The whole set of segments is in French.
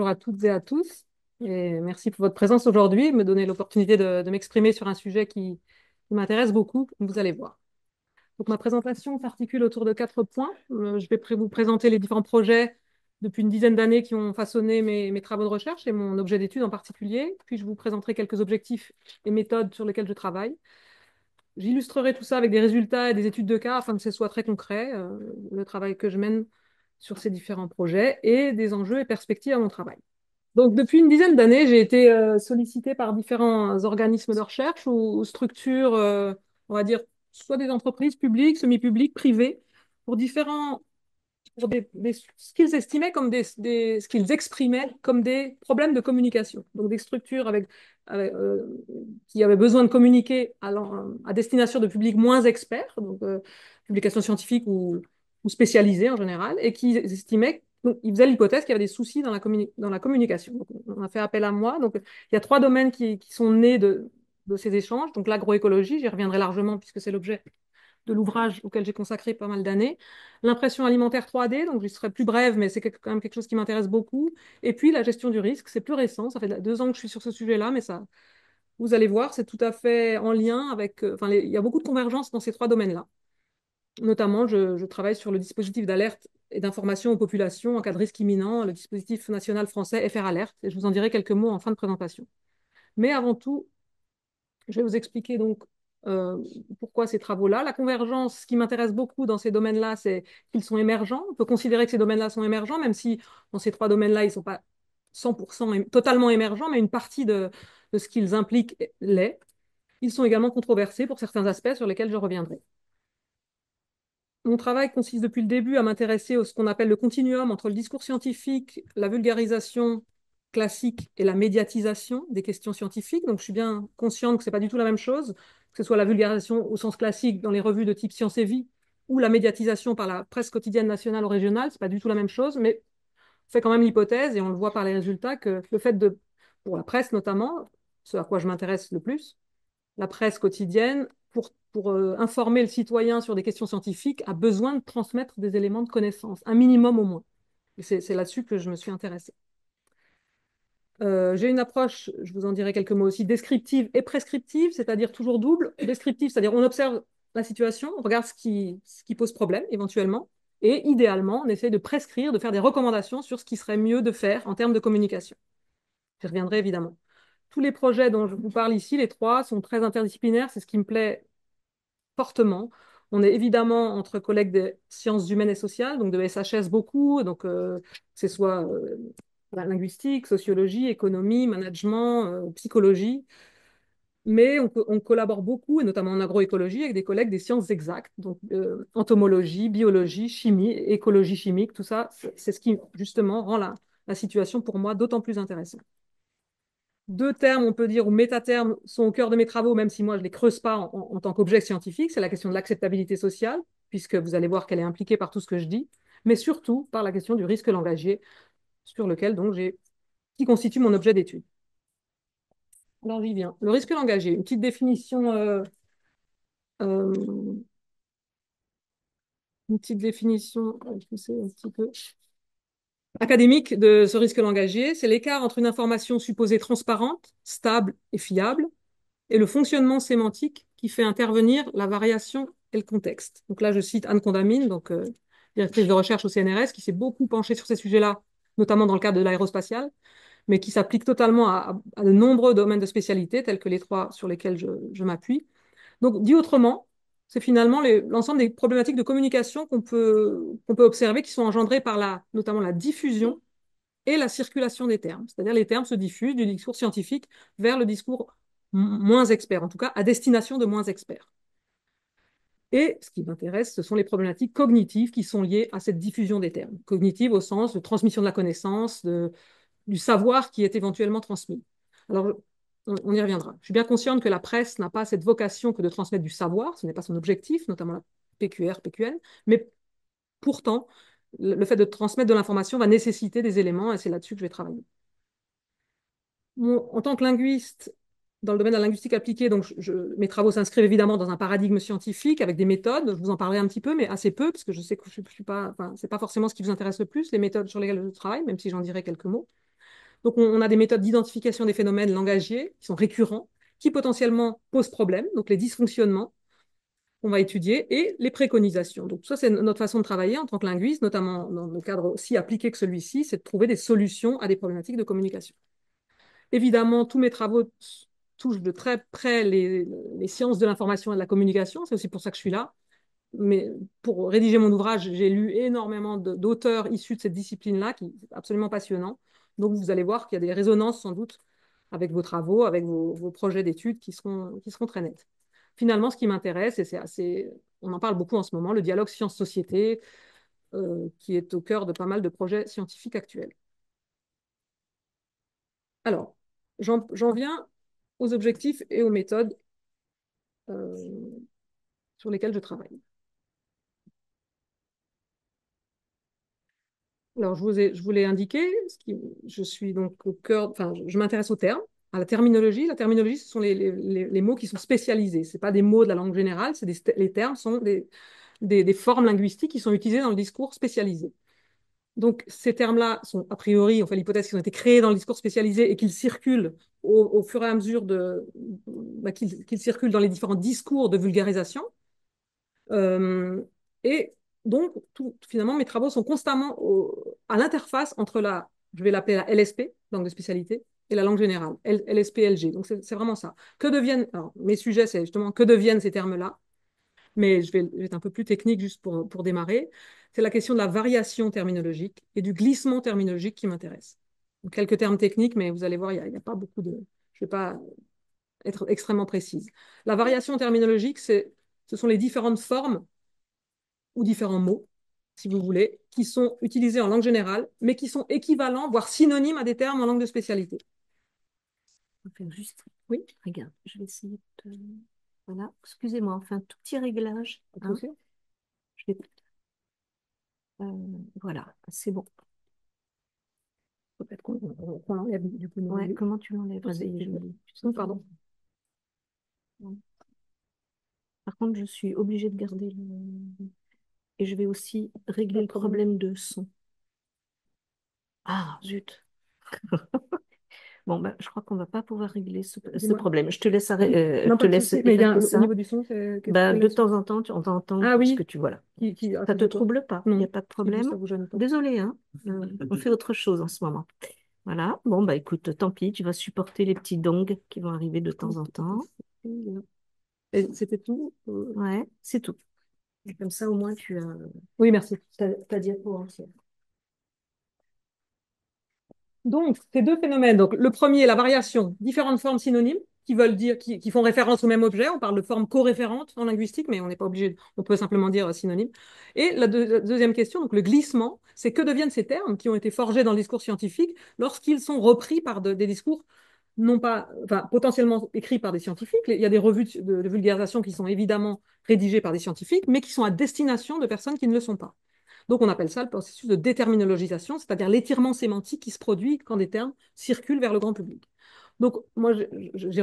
Bonjour à toutes et à tous, et merci pour votre présence aujourd'hui, me donner l'opportunité de m'exprimer sur un sujet qui m'intéresse beaucoup, comme vous allez voir. Donc, ma présentation s'articule autour de 4 points. Je vais vous présenter les différents projets depuis une dizaine d'années qui ont façonné mes travaux de recherche et mon objet d'étude en particulier. Puis, je vous présenterai quelques objectifs et méthodes sur lesquels je travaille. J'illustrerai tout ça avec des résultats et des études de cas afin que ce soit très concret, le travail que je mène sur ces différents projets et des enjeux et perspectives à mon travail. Donc, depuis une dizaine d'années, j'ai été sollicitée par différents organismes de recherche ou structures, on va dire, soit des entreprises publiques, semi-publiques, privées, pour ce qu'ils estimaient comme ce qu'ils exprimaient comme des problèmes de communication. Donc, des structures qui avaient besoin de communiquer à destination de publics moins experts, donc publications scientifiques ou spécialisées en général, et qui estimaient donc, ils faisaient l'hypothèse qu'il y avait des soucis dans la communication. Donc, on a fait appel à moi. Donc, il y a 3 domaines qui sont nés de ces échanges. Donc, l'agroécologie, j'y reviendrai largement puisque c'est l'objet de l'ouvrage auquel j'ai consacré pas mal d'années. L'impression alimentaire 3D, donc je serai plus brève, mais c'est quand même quelque chose qui m'intéresse beaucoup. Et puis, la gestion du risque, c'est plus récent. Ça fait 2 ans que je suis sur ce sujet-là, mais ça, vous allez voir, c'est tout à fait en lien avec... enfin, il y a beaucoup de convergence dans ces 3 domaines-là. Notamment, je travaille sur le dispositif d'alerte et d'information aux populations en cas de risque imminent, le dispositif national français FR Alert, et je vous en dirai quelques mots en fin de présentation. Mais avant tout, je vais vous expliquer donc euh, pourquoi ces travaux-là. La convergence, ce qui m'intéresse beaucoup dans ces domaines-là, c'est qu'ils sont émergents. On peut considérer que ces domaines-là sont émergents, même si dans ces 3 domaines-là, ils ne sont pas 100% totalement émergents, mais une partie de ce qu'ils impliquent l'est. Ils sont également controversés pour certains aspects sur lesquels je reviendrai. Mon travail consiste depuis le début à m'intéresser à ce qu'on appelle le continuum entre le discours scientifique, la vulgarisation classique et la médiatisation des questions scientifiques. Donc, je suis bien consciente que ce n'est pas du tout la même chose, que ce soit la vulgarisation au sens classique dans les revues de type Science et Vie ou la médiatisation par la presse quotidienne nationale ou régionale, ce n'est pas du tout la même chose, mais on fait quand même l'hypothèse, et on le voit par les résultats, que le fait pour la presse notamment, ce à quoi je m'intéresse le plus, la presse quotidienne, pour informer le citoyen sur des questions scientifiques, a besoin de transmettre des éléments de connaissance, un minimum au moins. Et c'est là-dessus que je me suis intéressée. J'ai une approche, je vous en dirai quelques mots aussi, descriptive et prescriptive, c'est-à-dire toujours double. Descriptive, c'est-à-dire on observe la situation, on regarde ce qui pose problème éventuellement, et idéalement, on essaie de prescrire, de faire des recommandations sur ce qui serait mieux de faire en termes de communication. J'y reviendrai évidemment. Tous les projets dont je vous parle ici, les 3, sont très interdisciplinaires, c'est ce qui me plaît fortement. On est évidemment entre collègues des sciences humaines et sociales, donc de SHS beaucoup, donc que ce soit la linguistique, sociologie, économie, management, psychologie, mais on collabore beaucoup, et notamment en agroécologie, avec des collègues des sciences exactes, donc entomologie, biologie, chimie, écologie chimique, tout ça, c'est ce qui justement rend la situation pour moi d'autant plus intéressante. 2 termes, on peut dire, ou métatermes, sont au cœur de mes travaux, même si moi je ne les creuse pas en tant qu'objet scientifique. C'est la question de l'acceptabilité sociale, puisque vous allez voir qu'elle est impliquée par tout ce que je dis, mais surtout par la question du risque langagier, sur lequel donc qui constitue mon objet d'étude. Alors j'y viens. Le risque langagier, une petite définition, euh, je sais, un petit peu académique de ce risque langagier. C'est l'écart entre une information supposée transparente, stable et fiable, et le fonctionnement sémantique qui fait intervenir la variation et le contexte. Donc là, je cite Anne Condamine, donc directrice de recherche au CNRS, qui s'est beaucoup penchée sur ces sujets-là, notamment dans le cadre de l'aérospatiale, mais qui s'applique totalement à de nombreux domaines de spécialité, tels que les 3 sur lesquels je m'appuie. Donc, dit autrement, c'est finalement l'ensemble des problématiques de communication qu'on peut observer, qui sont engendrées par notamment la diffusion et la circulation des termes. C'est-à-dire les termes se diffusent du discours scientifique vers le discours moins expert, en tout cas à destination de moins experts. Et ce qui m'intéresse, ce sont les problématiques cognitives qui sont liées à cette diffusion des termes. Cognitives au sens de transmission de la connaissance, du savoir qui est éventuellement transmis. Alors, on y reviendra. Je suis bien consciente que la presse n'a pas cette vocation que de transmettre du savoir, ce n'est pas son objectif, notamment la PQR, PQN, mais pourtant, le fait de transmettre de l'information va nécessiter des éléments et c'est là-dessus que je vais travailler. En tant que linguiste, dans le domaine de la linguistique appliquée, donc mes travaux s'inscrivent évidemment dans un paradigme scientifique avec des méthodes. Je vous en parlerai un petit peu, mais assez peu, parce que je sais que je suis pas, enfin, c'est pas forcément ce qui vous intéresse le plus, les méthodes sur lesquelles je travaille, même si j'en dirai quelques mots. Donc, on a des méthodes d'identification des phénomènes langagiers qui sont récurrents, qui potentiellement posent problème, donc les dysfonctionnements qu'on va étudier, et les préconisations. Donc, ça, c'est notre façon de travailler en tant que linguiste, notamment dans le cadre aussi appliqué que celui-ci, c'est de trouver des solutions à des problématiques de communication. Évidemment, tous mes travaux touchent de très près les sciences de l'information et de la communication, c'est aussi pour ça que je suis là. Mais pour rédiger mon ouvrage, j'ai lu énormément d'auteurs issus de cette discipline-là, qui est absolument passionnant. Donc, vous allez voir qu'il y a des résonances sans doute avec vos travaux, avec vos projets d'études qui seront très nettes. Finalement, ce qui m'intéresse, et c'est assez, on en parle beaucoup en ce moment, le dialogue science-société, qui est au cœur de pas mal de projets scientifiques actuels. Alors, j'en viens aux objectifs et aux méthodes euh, sur lesquelles je travaille. Alors, je vous l'ai indiqué, je suis donc au cœur, enfin, je m'intéresse aux termes, à la terminologie. La terminologie, ce sont les mots qui sont spécialisés. Ce pas des mots de la langue générale, les termes sont des formes linguistiques qui sont utilisées dans le discours spécialisé. Donc, ces termes-là sont, a priori, on fait l'hypothèse qu'ils ont été créés dans le discours spécialisé et qu'ils circulent au fur et à mesure qu'ils circulent dans les différents discours de vulgarisation. Euh, et donc, finalement, mes travaux sont constamment à l'interface entre je vais l'appeler la LSP, langue de spécialité, et la langue générale, LSP-LG. Donc, c'est vraiment ça. Alors, mes sujets, c'est justement que deviennent ces termes-là, mais je vais être un peu plus technique juste pour démarrer. C'est la question de la variation terminologique et du glissement terminologique qui m'intéresse. Donc, quelques termes techniques, mais vous allez voir, il y a pas beaucoup de... Je ne vais pas être extrêmement précise. La variation terminologique, ce sont les différentes formes ou différents mots, si vous voulez, qui sont utilisés en langue générale, mais qui sont équivalents, voire synonymes à des termes en langue de spécialité. On va faire juste. Oui, Regarde, je vais essayer de. Voilà, excusez-moi, on fait un tout petit réglage. Hein. Je vais... euh, voilà, c'est bon. Peut-être qu'on l'enlève du coup. Ouais, comment tu l'enlèves? Vas-y, je lis. Non, pardon. Par contre, je suis obligée de garder le. Et je vais aussi régler le problème de son. Ah, zut. Bon, ben, je crois qu'on va pas pouvoir régler ce problème. Je te laisse, Non, pas de souci, mais effacer au ça. niveau du son, Ben, de temps en temps, on t'entend Ah ce oui, que tu vois là. ah, Ça ça te fait quoi? trouble pas? Il n'y Non, a pas de si vous, problème? ça vous gêne pas. Désolée, hein. On fait autre chose en ce moment. Voilà. Bon, bah écoute, tant pis, tu vas supporter les petits dongs qui vont arriver de temps en temps. Et c'était tout? Ouais, c'est tout. Et comme ça, au moins, tu as Oui, merci. ta diapo entière. Donc, ces deux phénomènes, donc le premier, la variation, différentes formes synonymes qui veulent dire, qui font référence au même objet. On parle de formes co-référentes en linguistique, mais on n'est pas obligé, on peut simplement dire synonyme. Et la deuxième question, donc le glissement, c'est que deviennent ces termes qui ont été forgés dans le discours scientifique lorsqu'ils sont repris par des discours non pas, enfin, potentiellement écrits par des scientifiques. Il y a des revues de vulgarisation qui sont évidemment rédigées par des scientifiques, mais qui sont à destination de personnes qui ne le sont pas. Donc, on appelle ça le processus de déterminologisation, c'est-à-dire l'étirement sémantique qui se produit quand des termes circulent vers le grand public. Donc, moi, j'ai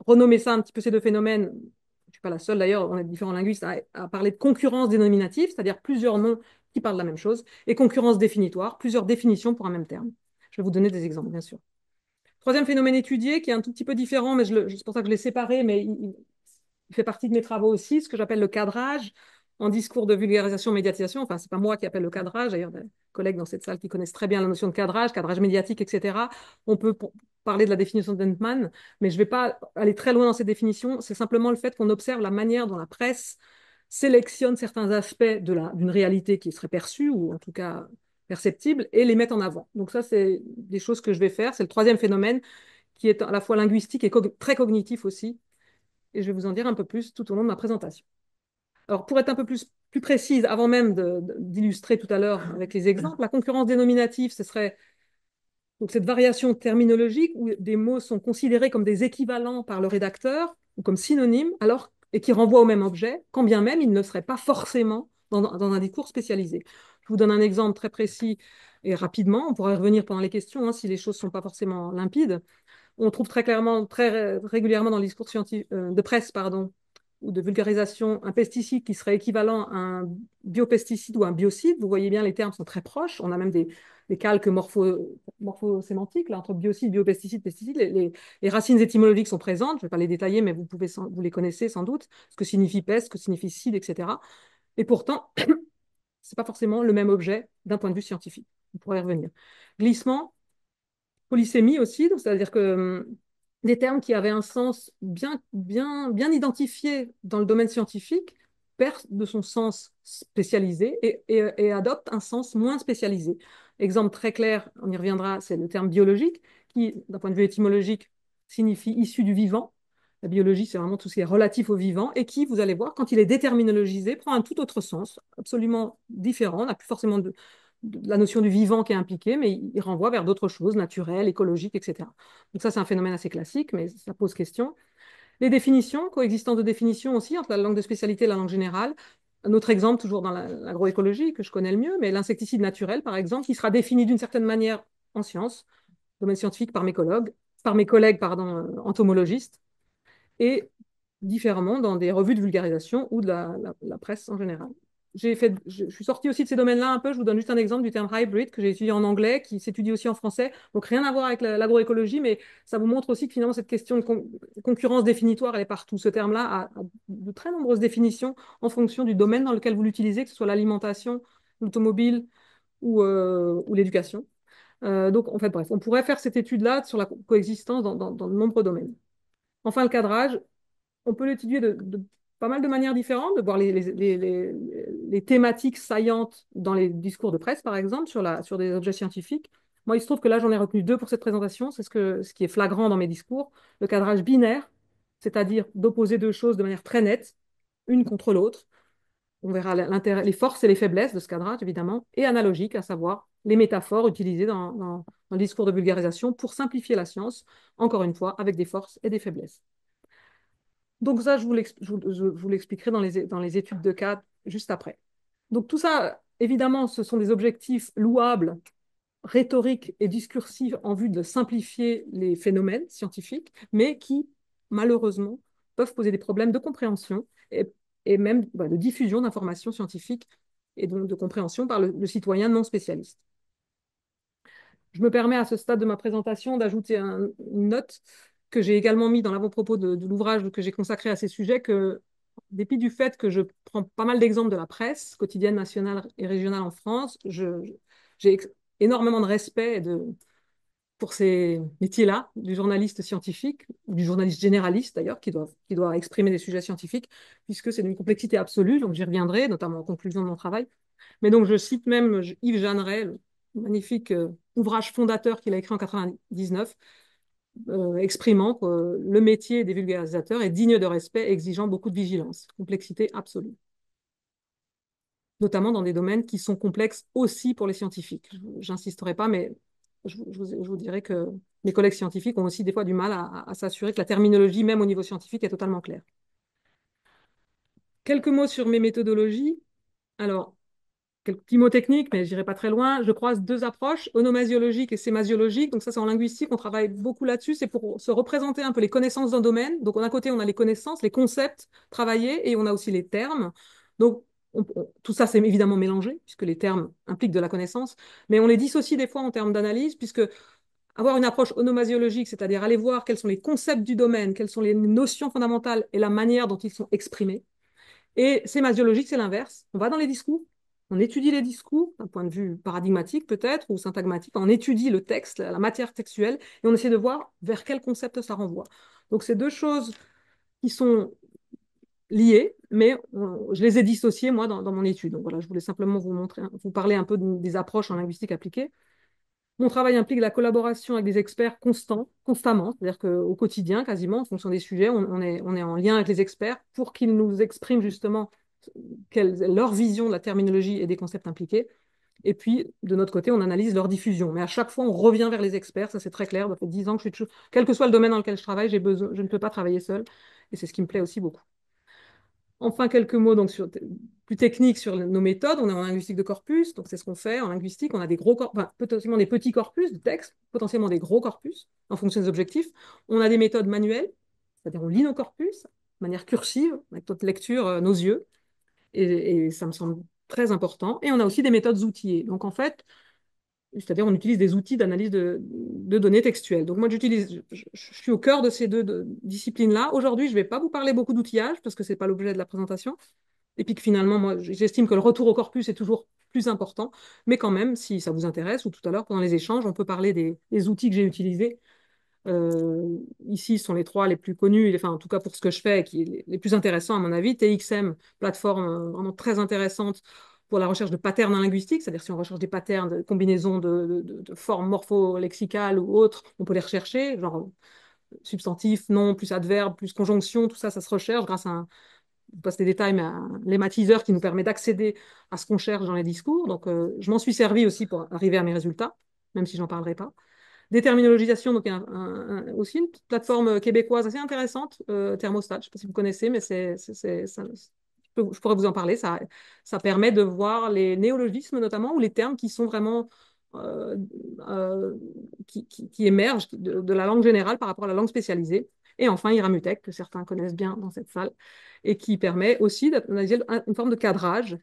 renommé ça un petit peu ces deux phénomènes. Je ne suis pas la seule d'ailleurs, on est différents linguistes à parler de concurrence dénominative, c'est-à-dire plusieurs noms qui parlent de la même chose, et concurrence définitoire, plusieurs définitions pour un même terme. Je vais vous donner des exemples, bien sûr. Troisième phénomène étudié, qui est un tout petit peu différent, mais c'est pour ça que je l'ai séparé, mais il fait partie de mes travaux aussi, ce que j'appelle le cadrage en discours de vulgarisation, médiatisation. Enfin, c'est pas moi qui appelle le cadrage, d'ailleurs, des collègues dans cette salle qui connaissent très bien la notion de cadrage, cadrage médiatique, etc. On peut parler de la définition d'Entman, mais je ne vais pas aller très loin dans ces définitions. C'est simplement le fait qu'on observe la manière dont la presse sélectionne certains aspects d'une réalité qui serait perçue, ou en tout cas perceptible, et les met en avant. Donc ça, c'est des choses que je vais faire. C'est le troisième phénomène qui est à la fois linguistique et très cognitif aussi, et je vais vous en dire un peu plus tout au long de ma présentation. Alors, pour être un peu plus précise, avant même d'illustrer tout à l'heure avec les exemples, la concurrence dénominative, ce serait donc cette variation terminologique où des mots sont considérés comme des équivalents par le rédacteur ou comme synonymes, et qui renvoient au même objet, quand bien même ils ne le seraient pas forcément dans un discours spécialisé. Je vous donne un exemple très précis et rapidement, on pourra y revenir pendant les questions si les choses ne sont pas forcément limpides. On trouve très clairement, très régulièrement dans le discours de presse, pardon, ou de vulgarisation, un pesticide qui serait équivalent à un biopesticide ou un biocide. Vous voyez bien, les termes sont très proches. On a même des calques morphosémantiques là, entre biocide, biopesticide, pesticide. Les racines étymologiques sont présentes. Je ne vais pas les détailler, mais vous les connaissez sans doute. Ce que signifie peste, ce que signifie cide, etc. Et pourtant, ce n'est pas forcément le même objet d'un point de vue scientifique. On pourrait y revenir. Glissement, polysémie aussi, c'est-à-dire que des termes qui avaient un sens bien identifié dans le domaine scientifique perdent de son sens spécialisé et adoptent un sens moins spécialisé. Exemple très clair, on y reviendra, c'est le terme biologique, qui, d'un point de vue étymologique, signifie issu du vivant. La biologie, c'est vraiment tout ce qui est relatif au vivant, et qui, vous allez voir, quand il est déterminologisé, prend un tout autre sens, absolument différent. On n'a plus forcément de la notion du vivant qui est impliquée, mais il renvoie vers d'autres choses, naturelles, écologiques, etc. Donc ça, c'est un phénomène assez classique, mais ça pose question. Les définitions, coexistence de définitions aussi entre la langue de spécialité et la langue générale. Un autre exemple, toujours dans l'agroécologie, que je connais le mieux, mais l'insecticide naturel, par exemple, qui sera défini d'une certaine manière en sciences, domaine scientifique par mes collègues entomologistes, et différemment dans des revues de vulgarisation ou de la presse en général. Je suis sortie aussi de ces domaines-là un peu. Je vous donne juste un exemple du terme hybrid que j'ai étudié en anglais, qui s'étudie aussi en français. Donc rien à voir avec l'agroécologie, mais ça vous montre aussi que finalement cette question de concurrence définitoire, elle est partout. Ce terme-là a de très nombreuses définitions en fonction du domaine dans lequel vous l'utilisez, que ce soit l'alimentation, l'automobile ou l'éducation. Donc en fait, bref, on pourrait faire cette étude-là sur la coexistence dans de nombreux domaines. Enfin, le cadrage, on peut l'étudier de pas mal de manières différentes, de voir les thématiques saillantes dans les discours de presse, par exemple, sur des objets scientifiques. Moi, il se trouve que là, j'en ai retenu deux pour cette présentation. C'est ce qui est flagrant dans mes discours. Le cadrage binaire, c'est-à-dire d'opposer deux choses de manière très nette, une contre l'autre. On verra les forces et les faiblesses de ce cadrage, évidemment, et analogique, à savoir les métaphores utilisées dans le discours de vulgarisation pour simplifier la science, encore une fois, avec des forces et des faiblesses. Donc ça, je vous l'expliquerai dans les études de cas juste après. Donc tout ça, évidemment, ce sont des objectifs louables, rhétoriques et discursifs en vue de simplifier les phénomènes scientifiques, mais qui, malheureusement, peuvent poser des problèmes de compréhension et même de diffusion d'informations scientifiques et donc de compréhension par le citoyen non spécialiste. Je me permets à ce stade de ma présentation d'ajouter une note que j'ai également mis dans l'avant-propos de l'ouvrage que j'ai consacré à ces sujets, que, en dépit du fait que je prends pas mal d'exemples de la presse quotidienne, nationale et régionale en France, j'ai énormément de respect pour ces métiers-là, du journaliste scientifique, ou du journaliste généraliste d'ailleurs, qui doit exprimer des sujets scientifiques, puisque c'est d'une complexité absolue, donc j'y reviendrai, notamment en conclusion de mon travail. Mais donc, je cite même Yves Jeanneret, le magnifique ouvrage fondateur qu'il a écrit en 99, exprimant que le métier des vulgarisateurs est digne de respect, exigeant beaucoup de vigilance. Complexité absolue. Notamment dans des domaines qui sont complexes aussi pour les scientifiques. J'insisterai pas, mais je vous dirai que mes collègues scientifiques ont aussi des fois du mal à s'assurer que la terminologie, même au niveau scientifique, est totalement claire. Quelques mots sur mes méthodologies. Alors, quelques petits mots techniques, mais je n'irai pas très loin. Je croise deux approches, onomasiologique et sémasiologique. Donc ça, c'est en linguistique, on travaille beaucoup là-dessus. C'est pour se représenter un peu les connaissances d'un domaine. Donc d'un côté, on a les connaissances, les concepts travaillés, et on a aussi les termes. Donc tout ça, c'est évidemment mélangé, puisque les termes impliquent de la connaissance, mais on les dissocie des fois en termes d'analyse, puisque avoir une approche onomasiologique, c'est-à-dire aller voir quels sont les concepts du domaine, quelles sont les notions fondamentales et la manière dont ils sont exprimés, et sémasiologique, c'est l'inverse. On va dans les discours, on étudie les discours d'un point de vue paradigmatique peut-être ou syntagmatique, on étudie le texte, la matière textuelle, et on essaie de voir vers quel concept ça renvoie. Donc c'est deux choses qui sont liées, mais je les ai dissociées moi dans mon étude. Donc voilà, je voulais simplement vous montrer, vous parler un peu des approches en linguistique appliquée. Mon travail implique la collaboration avec des experts constamment, c'est-à-dire qu'au quotidien, quasiment, en fonction des sujets, on est en lien avec les experts pour qu'ils nous expriment justement quelle est leur vision de la terminologie et des concepts impliqués. Et puis, de notre côté, on analyse leur diffusion. Mais à chaque fois, on revient vers les experts, ça c'est très clair. Ça fait 10 ans que je suis toujours... Quel que soit le domaine dans lequel je travaille, je ne peux pas travailler seul. Et c'est ce qui me plaît aussi beaucoup. Enfin, quelques mots donc, plus techniques sur nos méthodes. On est en linguistique de corpus, donc c'est ce qu'on fait. En linguistique, on a des gros corpus, enfin, potentiellement des petits corpus de texte, potentiellement des gros corpus en fonction des objectifs. On a des méthodes manuelles, c'est-à-dire on lit nos corpus de manière cursive, notre lecture, nos yeux. Et ça me semble très important. Et on a aussi des méthodes outillées. Donc, en fait, c'est-à-dire on utilise des outils d'analyse de données textuelles. Donc, moi, je suis au cœur de ces disciplines-là. Aujourd'hui, je ne vais pas vous parler beaucoup d'outillage parce que ce n'est pas l'objet de la présentation. Et puis que finalement, moi, j'estime que le retour au corpus est toujours plus important. Mais quand même, si ça vous intéresse, ou tout à l'heure, pendant les échanges, on peut parler des outils que j'ai utilisés. Ici, ce sont les trois les plus connus, enfin, en tout cas pour ce que je fais, qui est les plus intéressants à mon avis. TXM, plateforme vraiment très intéressante pour la recherche de patterns en linguistique, c'est-à-dire si on recherche des patterns de combinaisons de formes morpholexicales ou autres, on peut les rechercher, genre substantif, nom, plus adverbe, plus conjonction, tout ça, ça se recherche grâce à je passe les détails, mais un lématiseur qui nous permet d'accéder à ce qu'on cherche dans les discours. Donc, je m'en suis servi aussi pour arriver à mes résultats, même si j'en parlerai pas. Déterminologisation, donc aussi une plateforme québécoise assez intéressante, Thermostat, je ne sais pas si vous connaissez, mais je pourrais vous en parler. Ça permet de voir les néologismes notamment, ou les termes qui sont vraiment euh, euh, qui émergent de la langue générale par rapport à la langue spécialisée. Et enfin, Iramutech, que certains connaissent bien dans cette salle, et qui permet aussi d'analyser une forme de cadrage,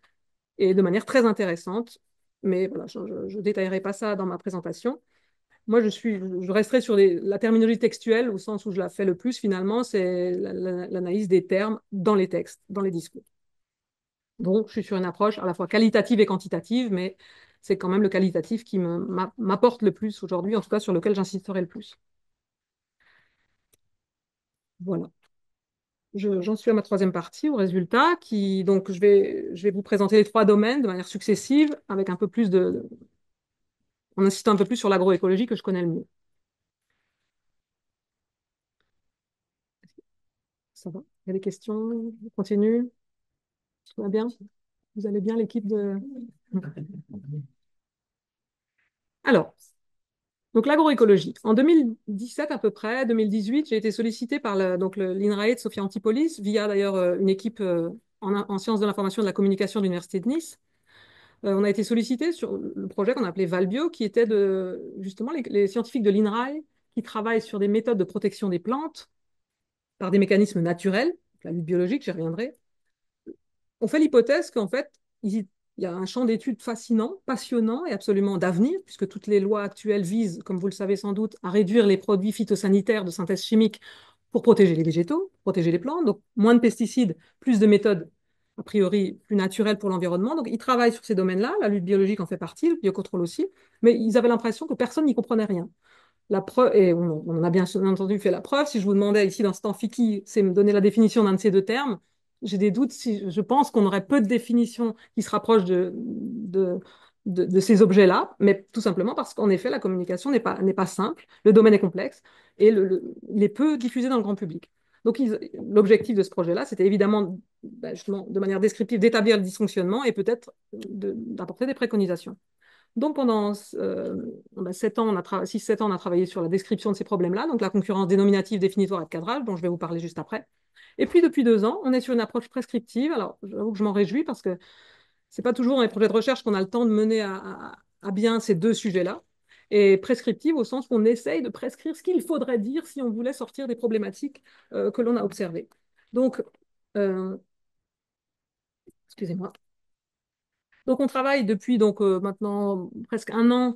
et de manière très intéressante. Mais voilà, je ne détaillerai pas ça dans ma présentation. Moi, je resterai sur la terminologie textuelle au sens où je la fais le plus finalement, c'est l'analyse des termes dans les textes, dans les discours. Donc, je suis sur une approche à la fois qualitative et quantitative, mais c'est quand même le qualitatif qui m'apporte le plus aujourd'hui, en tout cas sur lequel j'insisterai le plus. Voilà. J'en suis à ma troisième partie, au résultat, donc je vais vous présenter les trois domaines de manière successive, avec un peu plus en insistant un peu plus sur l'agroécologie que je connais le mieux. Ça va? Il y a des questions? Je continue? Tout va bien? Vous allez bien, l'équipe de... Alors, donc l'agroécologie. En 2017 à peu près, 2018, j'ai été sollicitée par l'INRAE de Sophia Antipolis, via d'ailleurs une équipe en sciences de l'information et de la communication de l'Université de Nice. On a été sollicité sur le projet qu'on appelait Valbio, qui était justement les scientifiques de l'INRAE qui travaillent sur des méthodes de protection des plantes par des mécanismes naturels, la lutte biologique, j'y reviendrai. On fait l'hypothèse qu'en fait, il y a un champ d'études fascinant, passionnant et absolument d'avenir, puisque toutes les lois actuelles visent, comme vous le savez sans doute, à réduire les produits phytosanitaires de synthèse chimique pour protéger les végétaux, protéger les plantes. Donc, moins de pesticides, plus de méthodes, a priori, plus naturelles pour l'environnement. Donc, ils travaillent sur ces domaines-là. La lutte biologique en fait partie, le biocontrôle aussi. Mais ils avaient l'impression que personne n'y comprenait rien. La preuve, et on en a bien entendu fait la preuve. Si je vous demandais ici dans cet amphi qui c'est me donner la définition d'un de ces deux termes, j'ai des doutes. Si je pense qu'on aurait peu de définitions qui se rapprochent de ces objets-là, mais tout simplement parce qu'en effet, la communication n'est pas simple, le domaine est complexe et il est peu diffusé dans le grand public. Donc, l'objectif de ce projet-là, c'était évidemment, justement, de manière descriptive, d'établir le dysfonctionnement et peut-être d'apporter des préconisations. Donc, pendant 7 ans, 6-7 ans, on a travaillé sur la description de ces problèmes-là, donc la concurrence dénominative, définitoire et de cadrage, dont je vais vous parler juste après. Et puis, depuis 2 ans, on est sur une approche prescriptive. Alors, j'avoue que je m'en réjouis parce que c'est pas toujours dans les projets de recherche qu'on a le temps de mener à bien ces deux sujets-là. Et prescriptive au sens où on essaye de prescrire ce qu'il faudrait dire si on voulait sortir des problématiques que l'on a observées. Donc, euh, excusez-moi. Donc, on travaille depuis maintenant presque un an,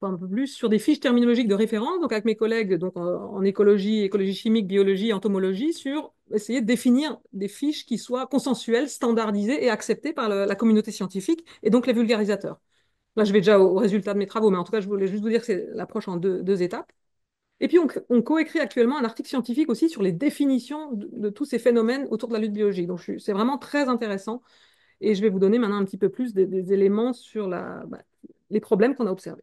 enfin un peu plus, sur des fiches terminologiques de référence, donc avec mes collègues en écologie, écologie chimique, biologie, entomologie, sur essayer de définir des fiches qui soient consensuelles, standardisées et acceptées par la communauté scientifique et donc les vulgarisateurs. Là, je vais déjà au résultat de mes travaux, mais en tout cas, je voulais juste vous dire que c'est l'approche en deux étapes. Et puis, on coécrit actuellement un article scientifique aussi sur les définitions de tous ces phénomènes autour de la lutte biologique. Donc, c'est vraiment très intéressant. Et je vais vous donner maintenant un petit peu plus des éléments sur les problèmes qu'on a observés.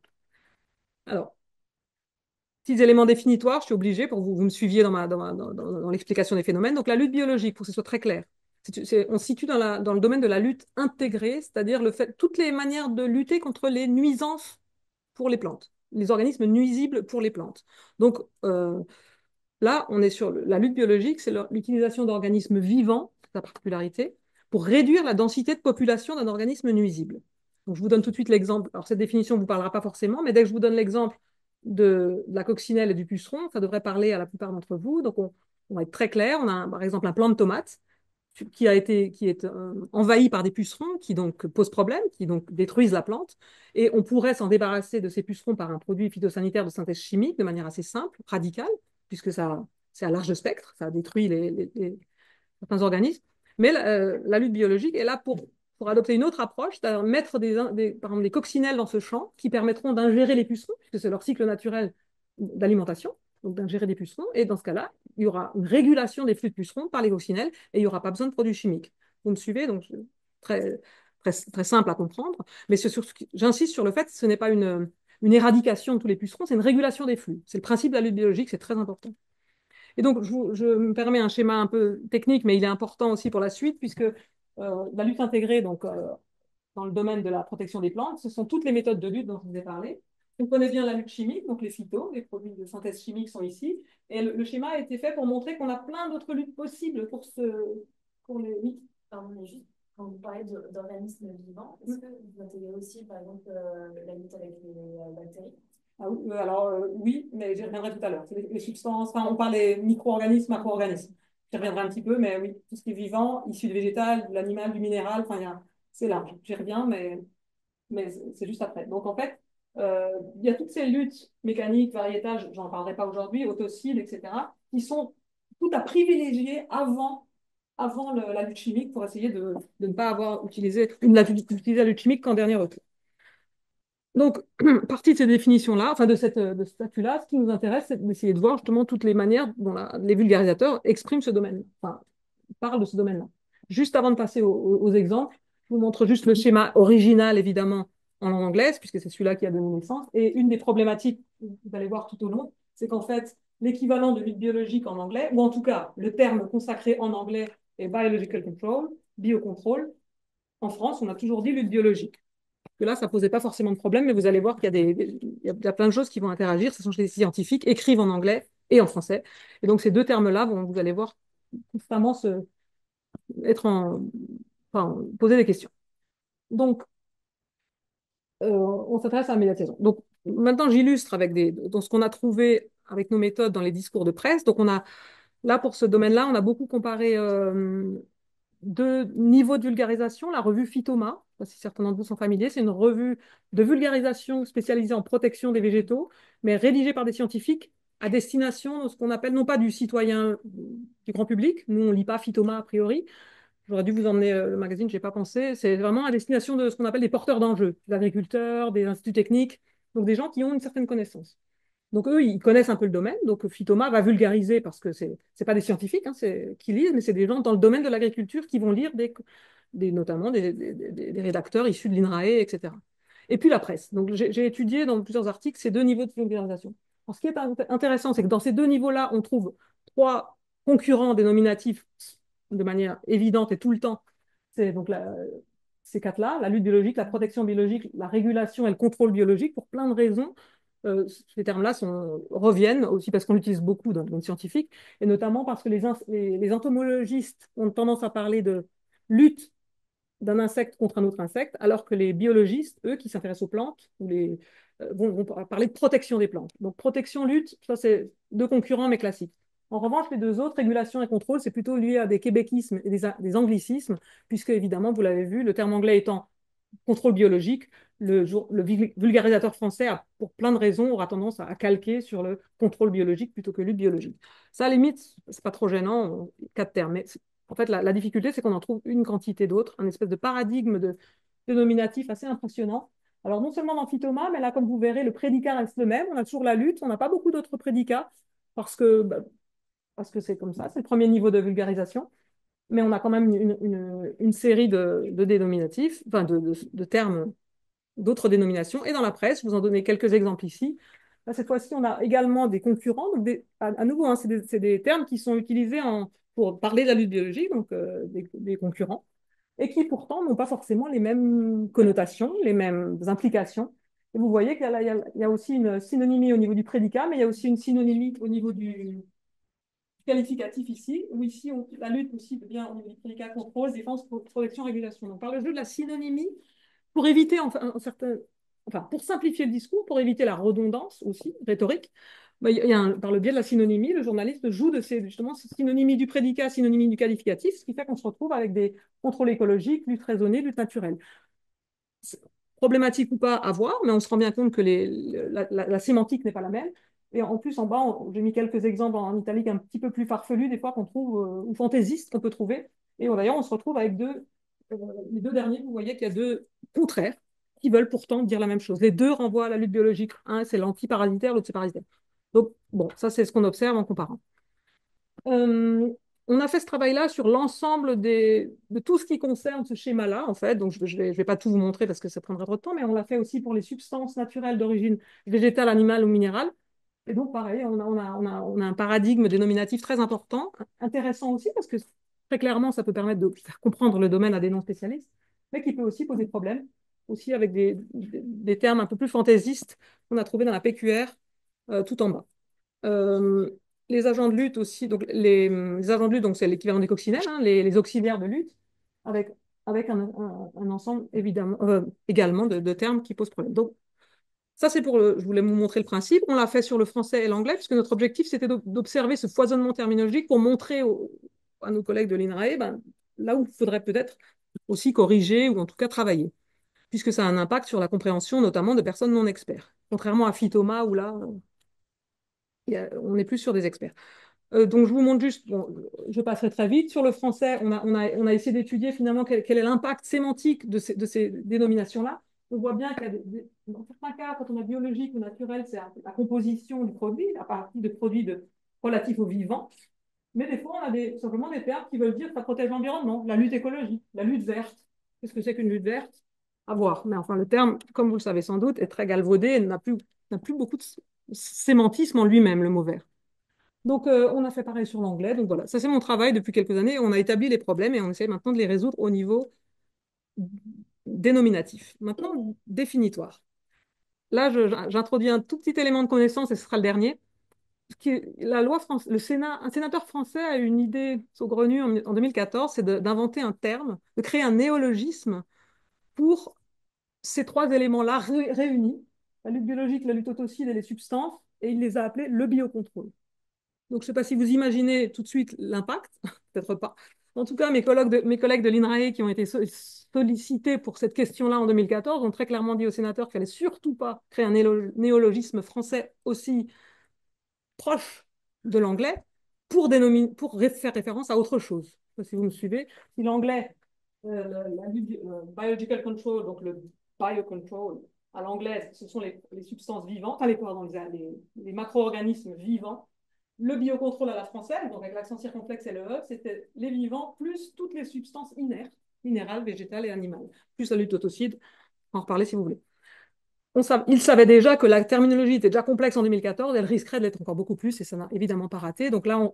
Alors, petits éléments définitoires, je suis obligée pour que vous me suiviez dans l'explication des phénomènes. Donc, la lutte biologique, pour que ce soit très clair, on se situe dans le domaine de la lutte intégrée, c'est-à-dire toutes les manières de lutter contre les nuisances pour les plantes, les organismes nuisibles pour les plantes. Donc, là, on est sur la lutte biologique, c'est l'utilisation d'organismes vivants, c'est la particularité, pour réduire la densité de population d'un organisme nuisible. Donc, je vous donne tout de suite l'exemple. Alors, cette définition ne vous parlera pas forcément, mais dès que je vous donne l'exemple de la coccinelle et du puceron, ça devrait parler à la plupart d'entre vous. Donc, on va être très clair. On a, par exemple, un plant de tomate qui est envahi par des pucerons qui donc posent problème, qui donc détruisent la plante. Et on pourrait s'en débarrasser de ces pucerons par un produit phytosanitaire de synthèse chimique de manière assez simple, radicale, puisque ça, c'est à large spectre, ça détruit certains organismes. Mais la lutte biologique est là pour adopter une autre approche, c'est-à-dire mettre par exemple, des coccinelles dans ce champ qui permettront d'ingérer les pucerons, puisque c'est leur cycle naturel d'alimentation, donc d'ingérer des pucerons. Et dans ce cas-là, il y aura une régulation des flux de pucerons par les coccinelles et il n'y aura pas besoin de produits chimiques. Vous me suivez? Donc, très, très simple à comprendre. Mais j'insiste sur le fait que ce n'est pas une éradication de tous les pucerons, c'est une régulation des flux. C'est le principe de la lutte biologique, c'est très important. Et donc, je me permets un schéma un peu technique, mais il est important aussi pour la suite, puisque la lutte intégrée, donc, dans le domaine de la protection des plantes, ce sont toutes les méthodes de lutte dont je vous ai parlé. On connaît bien la lutte chimique, donc les phytos, les produits de synthèse chimique sont ici. Et le schéma a été fait pour montrer qu'on a plein d'autres luttes possibles pour les... Oui. Pardon, mais juste, quand vous parlez d'organismes vivants, est-ce que vous intégrez aussi, par exemple, la lutte avec les bactéries? Ah oui, alors oui, mais j'y reviendrai tout à l'heure. C'est les substances, enfin, on parle des micro-organismes, macro-organismes. J'y reviendrai un petit peu, mais oui, tout ce qui est vivant, issu du végétal, de l'animal, du minéral, enfin, c'est large. J'y reviens, mais c'est juste après. Donc, en fait, il y a toutes ces luttes mécaniques, variétales, j'en parlerai pas aujourd'hui, autocides, etc., qui sont tout à privilégier avant la lutte chimique pour essayer de ne pas avoir utiliser la lutte chimique qu'en dernier recours. Donc, partie de ces définitions-là, enfin de ce statut-là, ce qui nous intéresse, c'est d'essayer de voir justement toutes les manières dont les vulgarisateurs expriment ce domaine, enfin, parlent de ce domaine-là. Juste avant de passer aux exemples, je vous montre juste le schéma original, évidemment, en langue anglaise, puisque c'est celui-là qui a donné naissance. Et une des problématiques, vous allez voir tout au long, c'est qu'en fait, l'équivalent de lutte biologique en anglais, ou en tout cas, le terme consacré en anglais est biological control, biocontrol. En France, on a toujours dit lutte biologique que là, ça ne posait pas forcément de problème, mais vous allez voir qu'il y a il y a plein de choses qui vont interagir. Ce sont des scientifiques, écrivent en anglais et en français. Et donc, ces deux termes-là vont, vous allez voir, constamment enfin, poser des questions. Donc, on s'intéresse à la médiatisation. Donc, maintenant, j'illustre dans ce qu'on a trouvé avec nos méthodes dans les discours de presse. Donc, là, pour ce domaine-là, on a beaucoup comparé deux niveaux de vulgarisation. La revue Phytoma, je ne sais pas si certains d'entre vous sont familiers, c'est une revue de vulgarisation spécialisée en protection des végétaux, mais rédigée par des scientifiques à destination de ce qu'on appelle non pas du citoyen, du grand public. Nous, on ne lit pas Phytoma a priori. J'aurais dû vous emmener le magazine, je n'ai pas pensé. C'est vraiment à destination de ce qu'on appelle des porteurs d'enjeux, des agriculteurs, des instituts techniques, donc des gens qui ont une certaine connaissance. Donc eux, ils connaissent un peu le domaine. Donc Phytoma va vulgariser parce que c'est pas des scientifiques qui lisent, mais c'est des gens dans le domaine de l'agriculture qui vont lire notamment des rédacteurs issus de l'INRAE, etc. Et puis la presse. Donc j'ai étudié dans plusieurs articles ces deux niveaux de vulgarisation. Alors, ce qui est intéressant, c'est que dans ces deux niveaux-là, on trouve trois concurrents dénominatifs de manière évidente et tout le temps. C'est donc ces quatre-là, la lutte biologique, la protection biologique, la régulation et le contrôle biologique, pour plein de raisons. Ces termes-là reviennent aussi parce qu'on l'utilise beaucoup dans le monde scientifique, et notamment parce que les entomologistes ont tendance à parler de lutte d'un insecte contre un autre insecte, alors que les biologistes, eux, qui s'intéressent aux plantes, vont parler de protection des plantes. Donc protection, lutte, ça c'est deux concurrents mais classiques. En revanche, les deux autres, régulation et contrôle, c'est plutôt lié à des québéquismes et des anglicismes, puisque évidemment, vous l'avez vu, le terme anglais étant contrôle biologique, le vulgarisateur français, pour plein de raisons, aura tendance à calquer sur le contrôle biologique plutôt que lutte biologique. Ça, à la limite, c'est pas trop gênant, quatre termes. Mais en fait, la difficulté, c'est qu'on en trouve une quantité d'autres, un espèce de paradigme dénominatif assez impressionnant. Alors, non seulement dans Phytoma, mais là, comme vous verrez, le prédicat reste le même. On a toujours la lutte, on n'a pas beaucoup d'autres prédicats parce que c'est comme ça, c'est le premier niveau de vulgarisation. Mais on a quand même une série de dénominatifs, enfin de termes d'autres dénominations. Et dans la presse, je vous en donner quelques exemples ici. Là, cette fois-ci, on a également des concurrents. Donc à nouveau, hein, c'est des termes qui sont utilisés pour parler de la lutte biologique, donc des concurrents, et qui pourtant n'ont pas forcément les mêmes connotations, les mêmes implications. Et vous voyez qu'il y a aussi une synonymie au niveau du prédicat, mais il y a aussi une synonymie au niveau du qualificatif ici, où ici, la lutte aussi bien au niveau du prédicat contrôle, défense, protection, régulation. Donc, par le jeu de la synonymie, pour éviter enfin, pour simplifier le discours, pour éviter la redondance aussi rhétorique, bah, par le biais de la synonymie, le journaliste joue de justement ces synonymies du prédicat, synonymie du qualificatif, ce qui fait qu'on se retrouve avec des contrôles écologiques, lutte raisonnée, lutte naturelle. Problématique ou pas à voir, mais on se rend bien compte que la sémantique n'est pas la même. Et en plus, en bas, j'ai mis quelques exemples en italique un petit peu plus farfelus, des fois qu'on trouve, ou fantaisistes qu'on peut trouver. Et d'ailleurs, on se retrouve avec les deux derniers, vous voyez qu'il y a deux contraires qui veulent pourtant dire la même chose. Les deux renvoient à la lutte biologique. Un, c'est l'antiparasitaire, l'autre, c'est parasitaire. Donc, bon, ça, c'est ce qu'on observe en comparant. Euh, on a fait ce travail-là sur l'ensemble de tout ce qui concerne ce schéma-là, en fait. Donc, je ne vais pas tout vous montrer parce que ça prendrait trop de temps, mais on l'a fait aussi pour les substances naturelles d'origine végétale, animale ou minérale. Et donc, pareil, on a un paradigme dénominatif très important, intéressant aussi, parce que très clairement, ça peut permettre de faire comprendre le domaine à des non-spécialistes, mais qui peut aussi poser problème, aussi avec des termes un peu plus fantaisistes qu'on a trouvés dans la PQR, tout en bas. Euh, les agents de lutte aussi, donc les agents de lutte, donc c'est l'équivalent des coccinelles, hein, les auxiliaires de lutte, avec, avec un ensemble évidemment, également de termes qui posent problème. Donc, ça, c'est je voulais vous montrer le principe. On l'a fait sur le français et l'anglais, puisque notre objectif, c'était d'observer ce foisonnement terminologique pour montrer à nos collègues de l'INRAE ben, là où il faudrait peut-être aussi corriger ou en tout cas travailler, puisque ça a un impact sur la compréhension, notamment de personnes non experts. Contrairement à Phytoma, où là, on est plus sur des experts. Donc, je vous montre juste, bon, je passerai très vite. Sur le français, on a essayé d'étudier finalement quel est l'impact sémantique de ces dénominations-là. On voit bien qu'il y a dans certains cas, quand on a biologique ou naturel, c'est la composition du produit, la partie de produits relatifs au vivant. Mais des fois, on a simplement des termes qui veulent dire que ça protège l'environnement, la lutte écologique, la lutte verte. Qu'est-ce que c'est qu'une lutte verte? À voir. Mais enfin, le terme, comme vous le savez sans doute, est très galvaudé et n'a plus beaucoup de sémantisme en lui-même, le mot vert. Donc, on a fait pareil sur l'anglais. Donc voilà, ça c'est mon travail depuis quelques années. On a établi les problèmes et on essaie maintenant de les résoudre au niveau dénominatif. Maintenant, définitoire. Là, j'introduis un tout petit élément de connaissance et ce sera le dernier. La loi le Sénat, un sénateur français a eu une idée saugrenue en 2014, c'est d'inventer un terme, de créer un néologisme pour ces trois éléments-là réunis, la lutte biologique, la lutte autocide et les substances, et il les a appelés le biocontrôle. Donc, je ne sais pas si vous imaginez tout de suite l'impact, peut-être pas. En tout cas, mes collègues de l'INRAE qui ont été sollicités pour cette question-là en 2014 ont très clairement dit au sénateur qu'il ne fallait surtout pas créer un néologisme français aussi proche de l'anglais pour faire référence à autre chose. Je ne sais pas si vous me suivez. Si l'anglais, biological control, donc le biocontrol, à l'anglais, ce sont les substances vivantes, les macro-organismes vivants. Le biocontrôle à la française, donc avec l'accent circonflexe et le E, c'était les vivants plus toutes les substances inertes, minérales, végétales et animales, plus la lutte autocide. On en reparler si vous voulez. Il savait déjà que la terminologie était déjà complexe en 2014, elle risquerait de l'être encore beaucoup plus, et ça n'a évidemment pas raté. Donc là,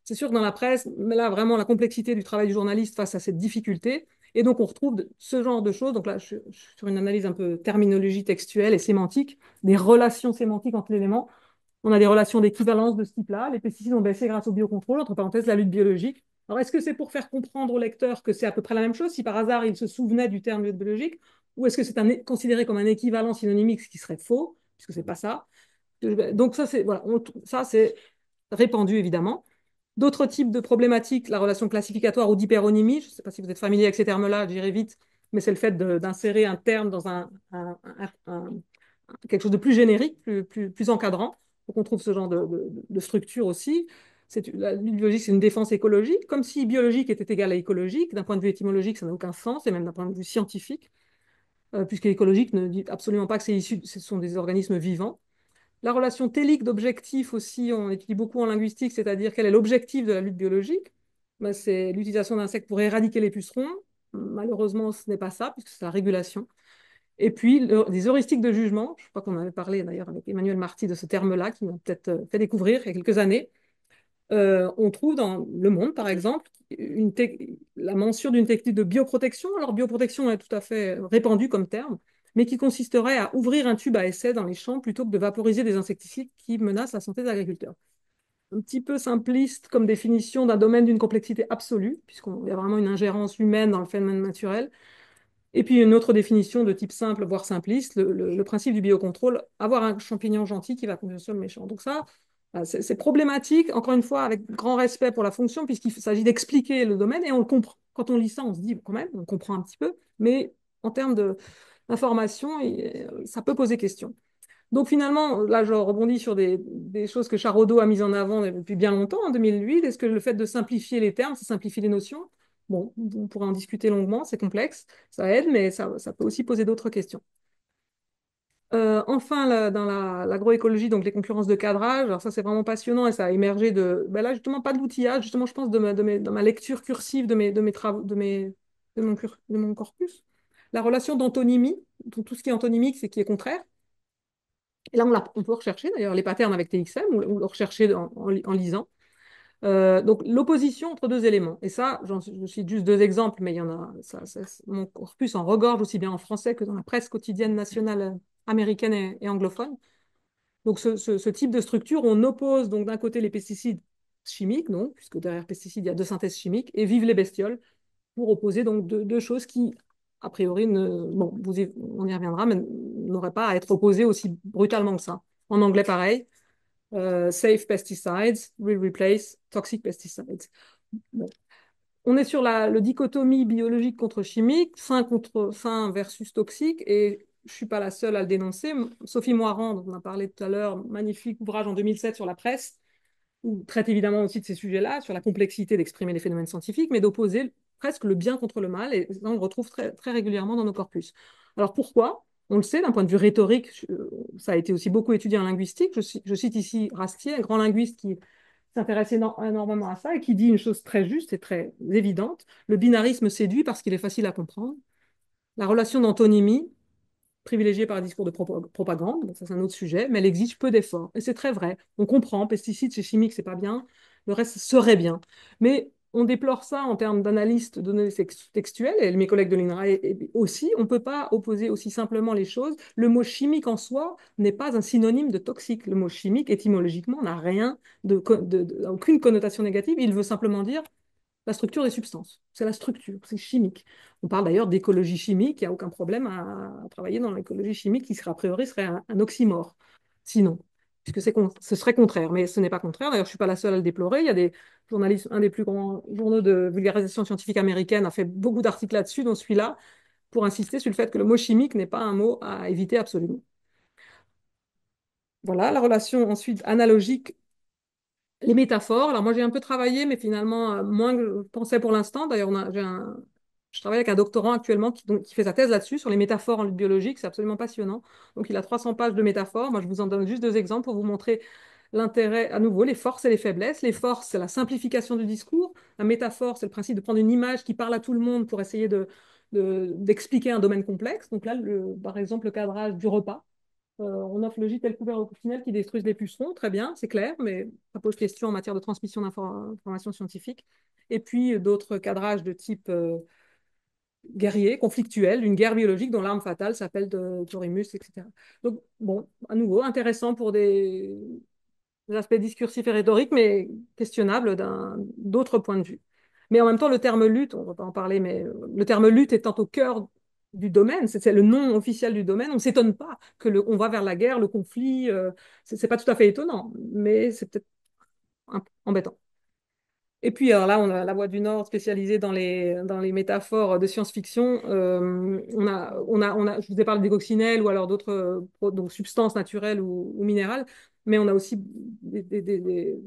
c'est sûr que dans la presse, mais là, vraiment, la complexité du travail du journaliste face à cette difficulté, et donc on retrouve ce genre de choses. Donc là, je suis sur une analyse un peu terminologie textuelle et sémantique, des relations sémantiques entre les éléments. On a des relations d'équivalence de ce type-là. Les pesticides ont baissé grâce au biocontrôle, entre parenthèses, la lutte biologique. Alors, est-ce que c'est pour faire comprendre au lecteur que c'est à peu près la même chose, si par hasard il se souvenait du terme lutte biologique, ou est-ce que c'est considéré comme un équivalent synonymique, ce qui serait faux, puisque c'est pas ça. Donc ça, c'est voilà, ça c'est répandu évidemment. D'autres types de problématiques, la relation classificatoire ou d'hyperonymie, je ne sais pas si vous êtes familier avec ces termes-là, j'irai vite, mais c'est le fait d'insérer un terme dans quelque chose de plus générique, plus encadrant. Donc on trouve ce genre de structure aussi. La biologique, c'est une défense écologique, comme si biologique était égal à écologique. D'un point de vue étymologique, ça n'a aucun sens, et même d'un point de vue scientifique, puisque écologique ne dit absolument pas que ce sont des organismes vivants. La relation télique d'objectif aussi, on étudie beaucoup en linguistique, c'est-à-dire quel est l'objectif de la lutte biologique. Ben, c'est l'utilisation d'insectes pour éradiquer les pucerons. Malheureusement, ce n'est pas ça, puisque c'est la régulation. Et puis, des heuristiques de jugement, je crois qu'on avait parlé d'ailleurs avec Emmanuel Marty de ce terme-là, qui m'a peut-être fait découvrir il y a quelques années. On trouve dans Le Monde, par exemple, la mention d'une technique de bioprotection. Alors, bioprotection est tout à fait répandue comme terme, mais qui consisterait à ouvrir un tube à essai dans les champs plutôt que de vaporiser des insecticides qui menacent la santé des agriculteurs. Un petit peu simpliste comme définition d'un domaine d'une complexité absolue, puisqu'il y a vraiment une ingérence humaine dans le phénomène naturel. Et puis une autre définition de type simple, voire simpliste, le principe du biocontrôle, avoir un champignon gentil qui va consommer le méchant. Donc ça, c'est problématique, encore une fois, avec grand respect pour la fonction, puisqu'il s'agit d'expliquer le domaine, et on le comprend. Quand on lit ça, on se dit, quand même, on comprend un petit peu, mais en termes d'information, ça peut poser question. Donc finalement, là, je rebondis sur des choses que Charodot a mises en avant depuis bien longtemps, en 2008. Est-ce que le fait de simplifier les termes, ça simplifie les notions? Bon, on pourrait en discuter longuement, c'est complexe, ça aide, mais ça peut aussi poser d'autres questions. Enfin, dans l'agroécologie, donc les concurrences de cadrage, alors ça c'est vraiment passionnant et ça a émergé de, ben là justement pas de l'outillage, justement je pense de ma lecture cursive de mes travaux, de mon corpus. La relation d'antonymie, tout ce qui est antonymique, c'est qui est contraire. Et là, on peut rechercher d'ailleurs les patterns avec TXM ou le rechercher en lisant. Donc, l'opposition entre deux éléments. Et ça, je cite juste deux exemples, mais il y en a. Mon corpus en regorge aussi bien en français que dans la presse quotidienne nationale américaine et anglophone. Donc, ce type de structure, on oppose donc d'un côté les pesticides chimiques, donc, puisque derrière pesticides, il y a deux synthèses chimiques, et vive les bestioles, pour opposer donc deux choses qui, a priori, bon, on y reviendra, mais n'auraient pas à être opposées aussi brutalement que ça. En anglais, pareil. Safe pesticides will replace toxic pesticides. Bon. On est sur le dichotomie biologique contre chimique, sain versus toxique, et je ne suis pas la seule à le dénoncer. Sophie Moirand, dont on a parlé tout à l'heure, magnifique ouvrage en 2007 sur la presse, où traite évidemment aussi de ces sujets-là, sur la complexité d'exprimer les phénomènes scientifiques, mais d'opposer presque le bien contre le mal, et ça, on le retrouve très, très régulièrement dans nos corpus. Alors pourquoi? On le sait, d'un point de vue rhétorique, ça a été aussi beaucoup étudié en linguistique. Je cite ici Rastier, un grand linguiste qui s'intéresse énormément à ça et qui dit une chose très juste et très évidente. Le binarisme séduit parce qu'il est facile à comprendre. La relation d'antonymie, privilégiée par un discours de propagande, ça c'est un autre sujet, mais elle exige peu d'efforts. Et c'est très vrai. On comprend, pesticides, c'est chimique, c'est pas bien, le reste serait bien. Mais on déplore ça en termes d'analyse de données textuelles, et mes collègues de l'INRA aussi, on ne peut pas opposer aussi simplement les choses. Le mot chimique en soi n'est pas un synonyme de toxique. Le mot chimique, étymologiquement, n'a rien aucune connotation négative. Il veut simplement dire la structure des substances. C'est la structure, c'est chimique. On parle d'ailleurs d'écologie chimique, il n'y a aucun problème à travailler dans l'écologie chimique qui serait a priori serait un oxymore. Sinon, puisque ce serait contraire, mais ce n'est pas contraire. D'ailleurs, je ne suis pas la seule à le déplorer. Il y a des journalistes, un des plus grands journaux de vulgarisation scientifique américaine a fait beaucoup d'articles là-dessus, dont celui-là, pour insister sur le fait que le mot chimique n'est pas un mot à éviter absolument. Voilà, la relation ensuite analogique les métaphores. Alors moi j'ai un peu travaillé, mais finalement moins que je pensais pour l'instant. D'ailleurs, je travaille avec un doctorant actuellement qui fait sa thèse là-dessus, sur les métaphores en lutte biologique. C'est absolument passionnant. Donc il a 300 pages de métaphores. Moi je vous en donne juste deux exemples pour vous montrer l'intérêt, à nouveau, les forces et les faiblesses. Les forces, c'est la simplification du discours. La métaphore, c'est le principe de prendre une image qui parle à tout le monde pour essayer d'expliquer un domaine complexe. Donc là, par exemple, le cadrage du repas. On offre le gîte et le couvert aux coccinelles qui détruisent les pucerons, très bien, c'est clair, mais ça pose question en matière de transmission d'informations scientifiques. Et puis d'autres cadrages de type guerrier, conflictuel, une guerre biologique dont l'arme fatale s'appelle de Thorimus, etc. Donc, bon, à nouveau, intéressant pour des aspects discursifs et rhétoriques, mais questionnables d'autres points de vue. Mais en même temps, le terme lutte, on ne va pas en parler, mais le terme lutte étant au cœur du domaine, c'est le nom officiel du domaine, on ne s'étonne pas on va vers la guerre, le conflit, c'est pas tout à fait étonnant, mais c'est peut-être embêtant. Et puis alors là, on a la Voix du Nord spécialisée dans les métaphores de science-fiction. Je vous ai parlé des coccinelles ou alors d'autres donc substances naturelles ou minérales, mais on a aussi des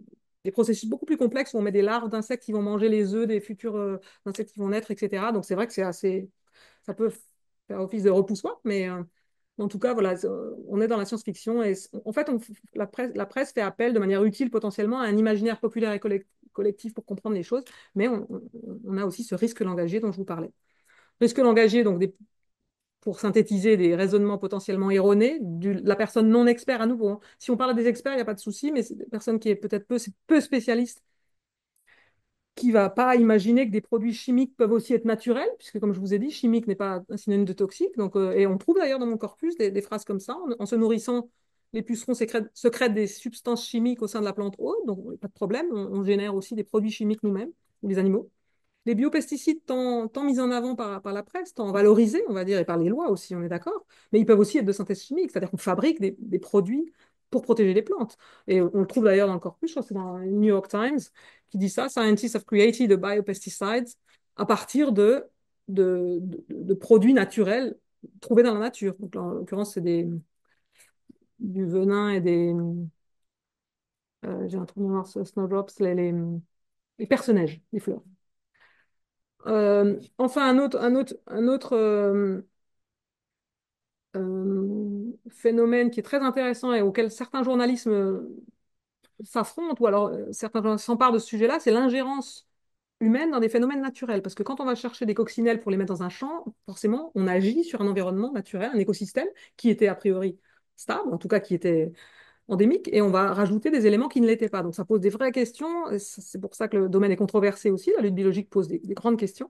processus beaucoup plus complexes où on met des larves d'insectes qui vont manger les œufs des futurs insectes qui vont naître, etc. Donc c'est vrai que ça peut faire office de repoussoir, mais en tout cas, voilà, on est dans la science-fiction et en fait, la presse fait appel de manière utile potentiellement à un imaginaire populaire et collectif pour comprendre les choses, mais on a aussi ce risque langagier dont je vous parlais. Risque langagier, donc pour synthétiser des raisonnements potentiellement erronés, la personne non expert à nouveau, hein. Si on parle à des experts, il n'y a pas de souci, mais c'est des personnes qui est peut-être peu spécialistes qui va pas imaginer que des produits chimiques peuvent aussi être naturels, puisque comme je vous ai dit, chimique n'est pas un synonyme de toxique. Donc, et on trouve d'ailleurs dans mon corpus des phrases comme ça. En se nourrissant, les pucerons sécrètent des substances chimiques au sein de la plante hôte, donc pas de problème. On génère aussi des produits chimiques nous-mêmes, ou les animaux. les biopesticides tant mis en avant par la presse, tant valorisés, on va dire, et par les lois aussi, on est d'accord, mais ils peuvent aussi être de synthèse chimique, c'est-à-dire qu'on fabrique des produits pour protéger les plantes. Et on le trouve d'ailleurs dans le corpus, je crois que c'est dans le New York Times, qui dit ça, Scientists have created the biopesticides à partir de produits naturels trouvés dans la nature. Donc, en l'occurrence, c'est du venin et j'ai un trou de mémoire, snowdrops, les personnages, les fleurs. Enfin, un autre phénomène qui est très intéressant et auquel certains journalistes s'affrontent, ou alors certains journalistes s'emparent de ce sujet-là, c'est l'ingérence humaine dans des phénomènes naturels. Parce que quand on va chercher des coccinelles pour les mettre dans un champ, forcément, on agit sur un environnement naturel, un écosystème qui était a priori stable, en tout cas qui était endémique, et on va rajouter des éléments qui ne l'étaient pas. Donc ça pose des vraies questions, et c'est pour ça que le domaine est controversé aussi, la lutte biologique pose des grandes questions.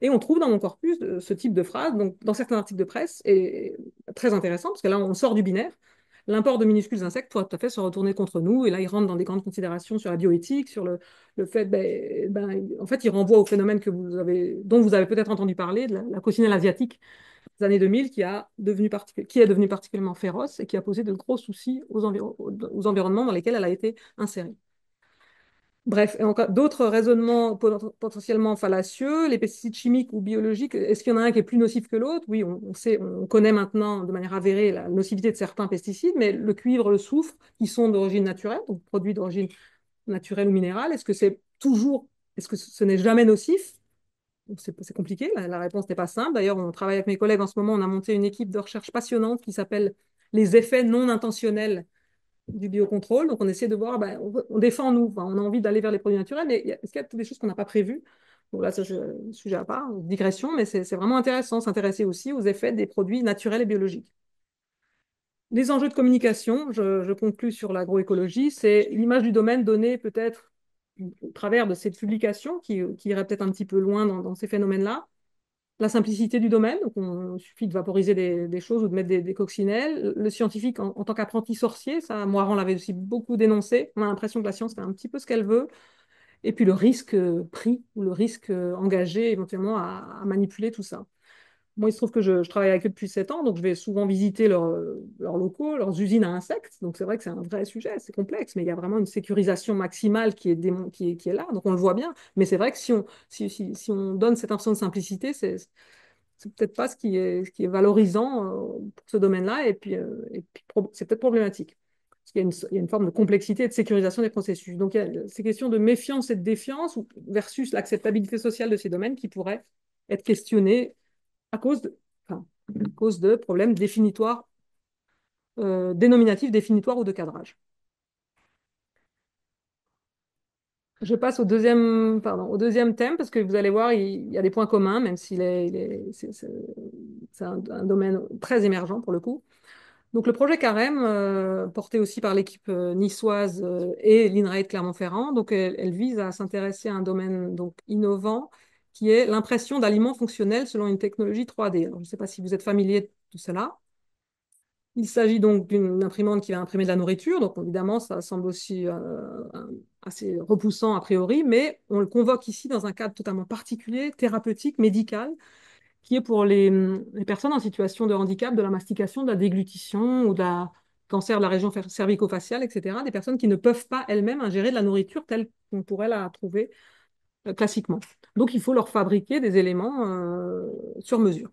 Et on trouve dans mon corpus ce type de phrase, donc dans certains articles de presse, et très intéressant, parce que là, on sort du binaire. L'import de minuscules insectes pourrait tout à fait se retourner contre nous, et là, il rentre dans des grandes considérations sur la bioéthique, sur le fait, en fait, il renvoie au phénomène dont vous avez peut-être entendu parler, de la coccinelle asiatique des années 2000, qui est devenue particulièrement féroce et qui a posé de gros soucis aux environnements dans lesquels elle a été insérée. Bref, et encore d'autres raisonnements potentiellement fallacieux, les pesticides chimiques ou biologiques, est-ce qu'il y en a un qui est plus nocif que l'autre? Oui, on sait, on connaît maintenant de manière avérée la nocivité de certains pesticides, mais le cuivre, le soufre, qui sont d'origine naturelle, donc produits d'origine naturelle ou minérale, est-ce que ce n'est jamais nocif? C'est compliqué, la réponse n'est pas simple. D'ailleurs, on travaille avec mes collègues en ce moment, on a monté une équipe de recherche passionnante qui s'appelle les effets non intentionnels du biocontrôle. Donc, on essaie de voir, on défend nous, enfin, on a envie d'aller vers les produits naturels, mais est-ce qu'il y a des choses qu'on n'a pas prévues? Bon, là, c'est un sujet à part, digression, mais c'est vraiment intéressant, s'intéresser aussi aux effets des produits naturels et biologiques. Les enjeux de communication, je conclus sur l'agroécologie, c'est l'image du domaine donnée peut-être au travers de cette publication qui irait peut-être un petit peu loin dans ces phénomènes-là. La simplicité du domaine, donc il suffit de vaporiser des choses ou de mettre des coccinelles. Le scientifique en tant qu'apprenti sorcier, ça, Moirand l'avait aussi beaucoup dénoncé. On a l'impression que la science fait un petit peu ce qu'elle veut. Et puis le risque pris ou le risque engagé éventuellement à manipuler tout ça. Moi, il se trouve que je travaille avec eux depuis 7 ans, donc je vais souvent visiter leurs locaux, leurs usines à insectes. Donc c'est vrai que c'est un vrai sujet, c'est complexe, mais il y a vraiment une sécurisation maximale qui est là, donc on le voit bien. Mais c'est vrai que si on donne cette impression de simplicité, c'est peut-être pas ce qui est valorisant pour ce domaine-là, et puis c'est peut-être problématique. Parce qu'il y a une forme de complexité et de sécurisation des processus. Donc il y a ces questions de méfiance et de défiance versus l'acceptabilité sociale de ces domaines qui pourraient être questionnées à cause de problèmes définitoires, dénominatifs définitoires ou de cadrage. Je passe au deuxième thème parce que vous allez voir, il y a des points communs, même s'il est, il est- c'est un domaine très émergent pour le coup. Donc le projet Carême, porté aussi par l'équipe niçoise et l'INRAE de Clermont-Ferrand, donc elle vise à s'intéresser à un domaine donc innovant qui est l'impression d'aliments fonctionnels selon une technologie 3D. Alors, je ne sais pas si vous êtes familier de tout cela. Il s'agit donc d'une imprimante qui va imprimer de la nourriture, donc évidemment ça semble aussi assez repoussant a priori, mais on le convoque ici dans un cadre totalement particulier, thérapeutique, médical, qui est pour les personnes en situation de handicap, de la mastication, de la déglutition ou de la cancer de la région cervico-faciale, etc. Des personnes qui ne peuvent pas elles-mêmes ingérer de la nourriture telle qu'on pourrait la trouver classiquement. Donc il faut leur fabriquer des éléments sur mesure.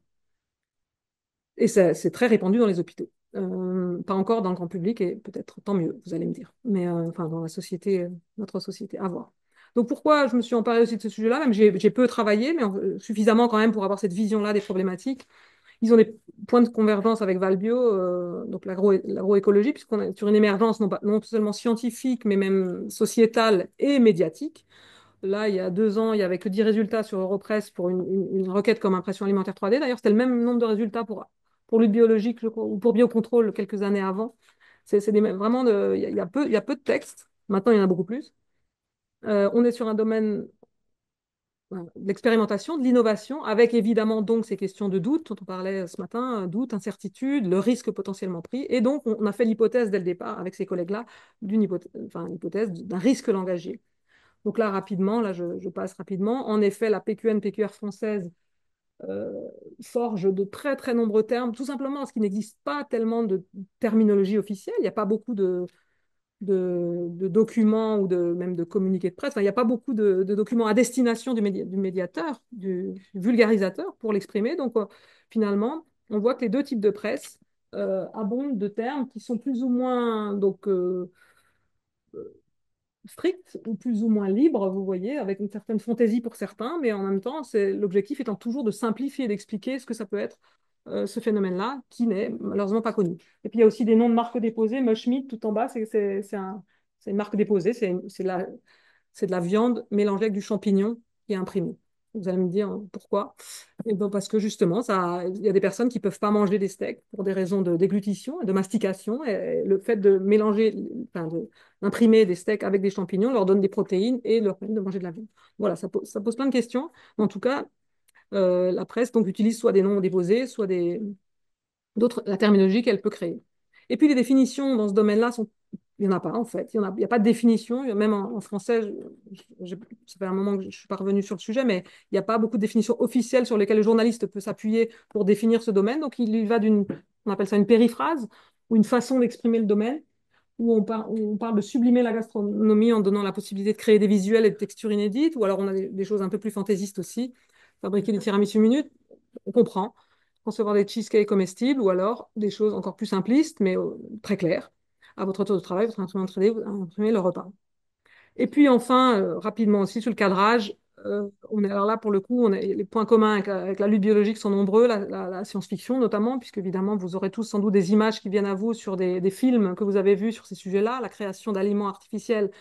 Et c'est très répandu dans les hôpitaux. Pas encore dans le grand public, et peut-être tant mieux, vous allez me dire. Mais enfin, dans la société, notre société, à voir. Donc pourquoi je me suis emparée aussi de ce sujet-là, même j'ai peu travaillé, mais suffisamment quand même pour avoir cette vision-là des problématiques. Ils ont des points de convergence avec Valbio, donc l'agroécologie, puisqu'on est sur une émergence non seulement scientifique, mais même sociétale et médiatique. Là, il y a 2 ans, il n'y avait que 10 résultats sur Europress pour une requête comme impression alimentaire 3D. D'ailleurs, c'était le même nombre de résultats pour lutte biologique ou pour biocontrôle quelques années avant. Vraiment, il y a peu de textes. Maintenant, il y en a beaucoup plus. On est sur un domaine voilà, de l'expérimentation, de l'innovation, avec évidemment donc ces questions de doute dont on parlait ce matin, doute, incertitude, le risque potentiellement pris. Et donc, on a fait l'hypothèse dès le départ avec ces collègues-là l'hypothèse d'un risque langagier. Donc là, rapidement, là, je passe rapidement. En effet, la PQN, PQR française euh, forge de très, très nombreux termes, tout simplement parce qu'il n'existe pas tellement de terminologie officielle. Il n'y a pas beaucoup de documents ou même de communiqués de presse. Enfin, il n'y a pas beaucoup de documents à destination du médiateur, du vulgarisateur pour l'exprimer. Donc, finalement, on voit que les deux types de presse abondent de termes qui sont plus ou moins stricts ou plus ou moins libres, vous voyez, avec une certaine fantaisie pour certains, mais en même temps, l'objectif étant toujours de simplifier et d'expliquer ce que ça peut être ce phénomène-là, qui n'est malheureusement pas connu. Et puis il y a aussi des noms de marques déposées. Mushmeat, tout en bas, c'est une marque déposée, c'est de la viande mélangée avec du champignon qui est imprimée. Vous allez me dire pourquoi. Et ben parce que justement, il y a des personnes qui ne peuvent pas manger des steaks pour des raisons de déglutition et de mastication. Et le fait de mélanger, enfin, d'imprimer des steaks avec des champignons leur donne des protéines et leur permet de manger de la viande. Voilà, ça pose plein de questions. Mais en tout cas, la presse donc, utilise soit des noms déposés, soit d'autres, la terminologie qu'elle peut créer. Et puis les définitions dans ce domaine-là il n'y en a pas en fait. Il y a pas de définition. Même en français, ça fait un moment que je ne suis pas revenue sur le sujet, mais il n'y a pas beaucoup de définitions officielles sur lesquelles le journaliste peut s'appuyer pour définir ce domaine. Donc il y va on appelle ça une périphrase, ou une façon d'exprimer le domaine, où on parle de sublimer la gastronomie en donnant la possibilité de créer des visuels et des textures inédites, ou alors on a des choses un peu plus fantaisistes aussi, fabriquer des tiramisu minutes, on comprend concevoir des cheesecakes comestibles ou alors des choses encore plus simplistes, mais très claires. À votre tour de travail, votre imprimante 3D, vous imprimez le repas. Et puis enfin, rapidement aussi, sur le cadrage, alors là, pour le coup, les points communs avec la lutte biologique sont nombreux, la science-fiction notamment, puisque évidemment, vous aurez tous sans doute des images qui viennent à vous sur des films que vous avez vus sur ces sujets-là, la création d'aliments artificiels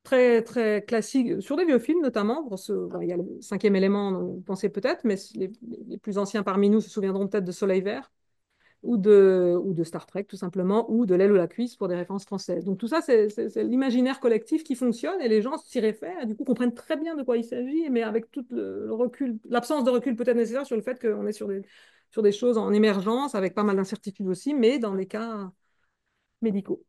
très, très classique, sur des vieux films notamment. Il y a le cinquième élément, dont vous pensez peut-être, mais les plus anciens parmi nous se souviendront peut-être de Soleil Vert ou de Star Trek tout simplement, ou de L'aile ou la cuisse pour des références françaises. Donc tout ça, c'est l'imaginaire collectif qui fonctionne et les gens s'y réfèrent et du coup comprennent très bien de quoi il s'agit, mais avec tout le recul, l'absence de recul peut-être nécessaire sur le fait qu'on est sur des choses en émergence, avec pas mal d'incertitudes aussi, mais dans des cas médicaux.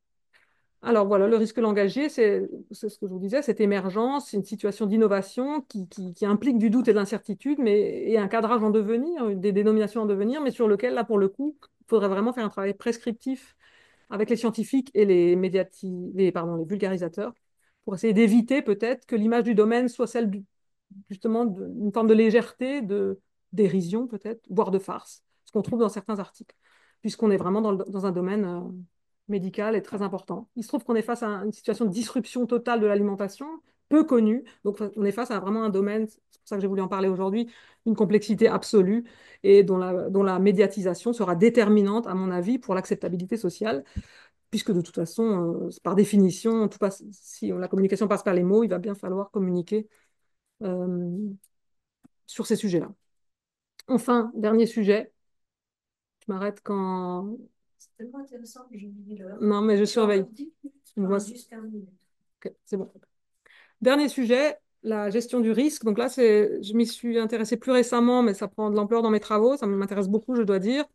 Alors voilà, le risque langagier, c'est ce que je vous disais, cette émergence, c'est une situation d'innovation qui implique du doute et de l'incertitude, et un cadrage en devenir, des dénominations en devenir, mais sur lequel, là, pour le coup, il faudrait vraiment faire un travail prescriptif avec les scientifiques et les vulgarisateurs pour essayer d'éviter peut-être que l'image du domaine soit celle justement d'une forme de légèreté, de dérision peut-être, voire de farce, ce qu'on trouve dans certains articles, puisqu'on est vraiment dans un domaine médical et très important. Il se trouve qu'on est face à une situation de disruption totale de l'alimentation, peu connue, donc on est face à vraiment un domaine, c'est pour ça que j'ai voulu en parler aujourd'hui, une complexité absolue et dont la médiatisation sera déterminante, à mon avis, pour l'acceptabilité sociale, puisque de toute façon, par définition, si la communication passe par les mots, il va bien falloir communiquer euh, sur ces sujets-là. Enfin, dernier sujet, je m'arrête quand... C'est tellement intéressant que j'ai oublié l'heure. Non, mais je surveille. Juste 15 minutes. Ok, c'est bon. Dernier sujet, la gestion du risque. Donc là, je m'y suis intéressée plus récemment, mais ça prend de l'ampleur dans mes travaux. Ça m'intéresse beaucoup, je dois dire.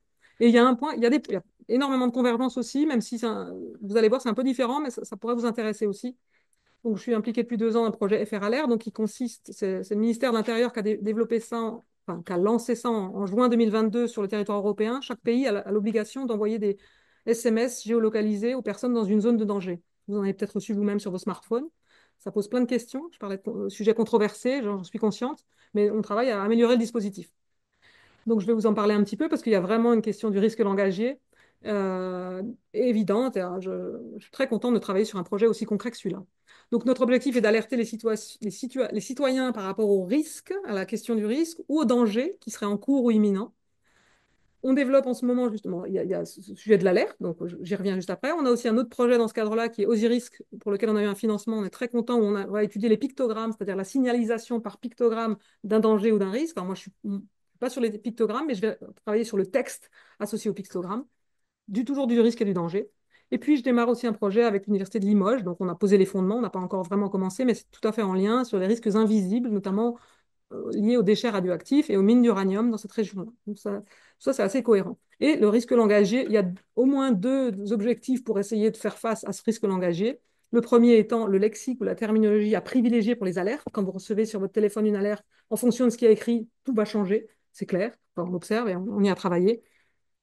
Et il y a un point, il y a énormément de convergence aussi, même si vous allez voir, c'est un peu différent, mais ça pourrait vous intéresser aussi. Donc, je suis impliquée depuis 2 ans dans un projet FR Alert, donc qui consiste, c'est le ministère de l'Intérieur qui a développé ça, enfin, qui a lancé ça en juin 2022 sur le territoire européen. Chaque pays a l'obligation d'envoyer des SMS géolocalisés aux personnes dans une zone de danger. Vous en avez peut-être reçu vous-même sur vos smartphones. Ça pose plein de questions. Je parlais de sujets controversés, j'en suis consciente, mais on travaille à améliorer le dispositif. Donc, je vais vous en parler un petit peu parce qu'il y a vraiment une question du risque langagier euh, évidente. Et, je suis très contente de travailler sur un projet aussi concret que celui-là. Donc, notre objectif est d'alerter les citoyens par rapport au risque, à la question du risque ou au danger qui serait en cours ou imminent. On développe en ce moment, justement, il y a ce sujet de l'alerte, donc j'y reviens juste après. On a aussi un autre projet dans ce cadre-là qui est Osirisque, pour lequel on a eu un financement. On est très content, où on va étudier les pictogrammes, c'est-à-dire la signalisation par pictogramme d'un danger ou d'un risque. Alors moi, je ne suis pas sur les pictogrammes, mais je vais travailler sur le texte associé au pictogramme, toujours du risque et du danger. Et puis, je démarre aussi un projet avec l'Université de Limoges. Donc, on a posé les fondements, on n'a pas encore vraiment commencé, mais c'est tout à fait en lien sur les risques invisibles, notamment liés aux déchets radioactifs et aux mines d'uranium dans cette région-là. Donc ça c'est assez cohérent. Et le risque langagier, il y a au moins 2 objectifs pour essayer de faire face à ce risque langagier. Le premier étant le lexique ou la terminologie à privilégier pour les alertes. Quand vous recevez sur votre téléphone une alerte, en fonction de ce qui est écrit, tout va changer, c'est clair. Enfin, on observe et on y a travaillé.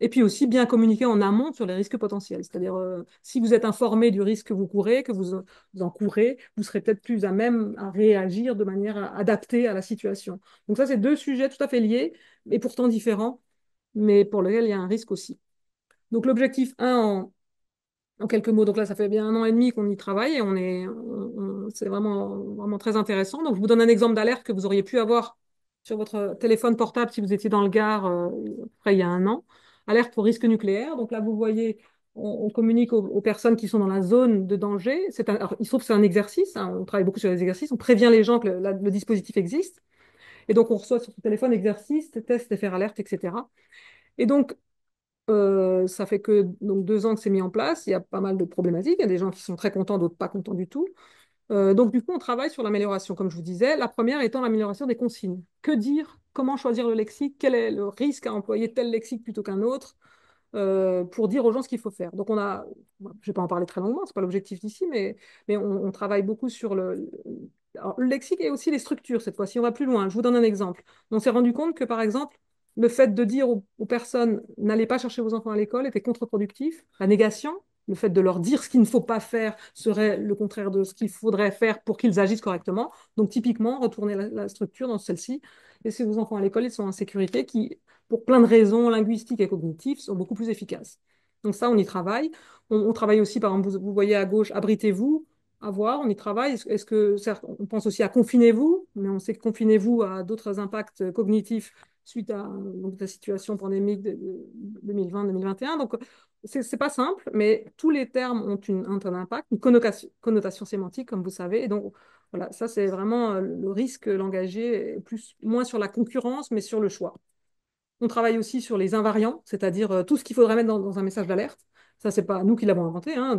Et puis aussi bien communiquer en amont sur les risques potentiels. C'est-à-dire, si vous êtes informé du risque que vous courez, vous en courez, vous serez peut-être plus à même à réagir de manière adaptée à la situation. Donc ça, c'est deux sujets tout à fait liés et pourtant différents, mais pour lesquels il y a un risque aussi. Donc l'objectif 1 en quelques mots, donc là, ça fait bien 1 an et demi qu'on y travaille et c'est vraiment très intéressant. Donc, je vous donne un exemple d'alerte que vous auriez pu avoir sur votre téléphone portable si vous étiez dans le Gard il y a 1 an. Alerte pour risque nucléaire. Donc là, vous voyez, on communique aux personnes qui sont dans la zone de danger. Alors, il se trouve que c'est un exercice, hein, on travaille beaucoup sur les exercices, on prévient les gens que le dispositif existe. Et donc, on reçoit sur son téléphone exercice, test, faire alerte, etc. Et donc, ça fait que donc 2 ans que c'est mis en place. Il y a pas mal de problématiques. Il y a des gens qui sont très contents, d'autres pas contents du tout. Donc, du coup, on travaille sur l'amélioration, comme je vous disais. La première étant l'amélioration des consignes. Que dire? Comment choisir le lexique? Quel est le risque à employer tel lexique plutôt qu'un autre? Pour dire aux gens ce qu'il faut faire. Donc, je ne vais pas en parler très longuement, ce n'est pas l'objectif d'ici, mais on travaille beaucoup sur alors, le lexique et aussi les structures cette fois-ci. On va plus loin. Je vous donne un exemple. On s'est rendu compte que, par exemple, le fait de dire aux personnes n'allez pas chercher vos enfants à l'école était contre-productif. La négation, le fait de leur dire ce qu'il ne faut pas faire serait le contraire de ce qu'il faudrait faire pour qu'ils agissent correctement. Donc, typiquement, retourner la structure dans celle-ci. Laissez vos enfants à l'école, ils sont en sécurité, qui pour plein de raisons linguistiques et cognitives, sont beaucoup plus efficaces. Donc ça, on y travaille. On travaille aussi, par exemple, vous voyez à gauche, abritez-vous, à voir, on y travaille. Est-ce que, certes, on pense aussi à confinez-vous, mais on sait que confinez-vous a d'autres impacts cognitifs suite à donc, la situation pandémique de 2020-2021. Donc, c'est pas simple, mais tous les termes ont un impact, une connotation sémantique, comme vous savez. Et donc, voilà, ça, c'est vraiment le risque langagier, moins sur la concurrence, mais sur le choix. On travaille aussi sur les invariants, c'est-à-dire tout ce qu'il faudrait mettre dans un message d'alerte. Ça, c'est pas nous qui l'avons inventé, hein.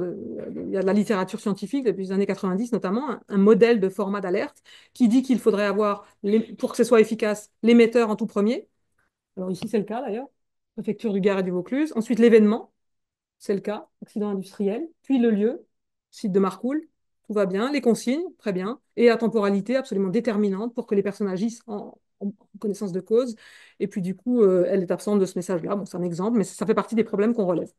Il y a de la littérature scientifique depuis les années 90 notamment, un modèle de format d'alerte qui dit qu'il faudrait avoir, pour que ce soit efficace, l'émetteur en tout premier. Alors ici, c'est le cas d'ailleurs, préfecture du Gard et du Vaucluse. Ensuite, l'événement, c'est le cas, accident industriel. Puis le lieu, site de Marcoule, tout va bien. Les consignes, très bien. Et la temporalité, absolument déterminante pour que les personnes agissent en connaissance de cause. Et puis du coup, elle est absente de ce message-là. Bon, c'est un exemple, mais ça fait partie des problèmes qu'on relève.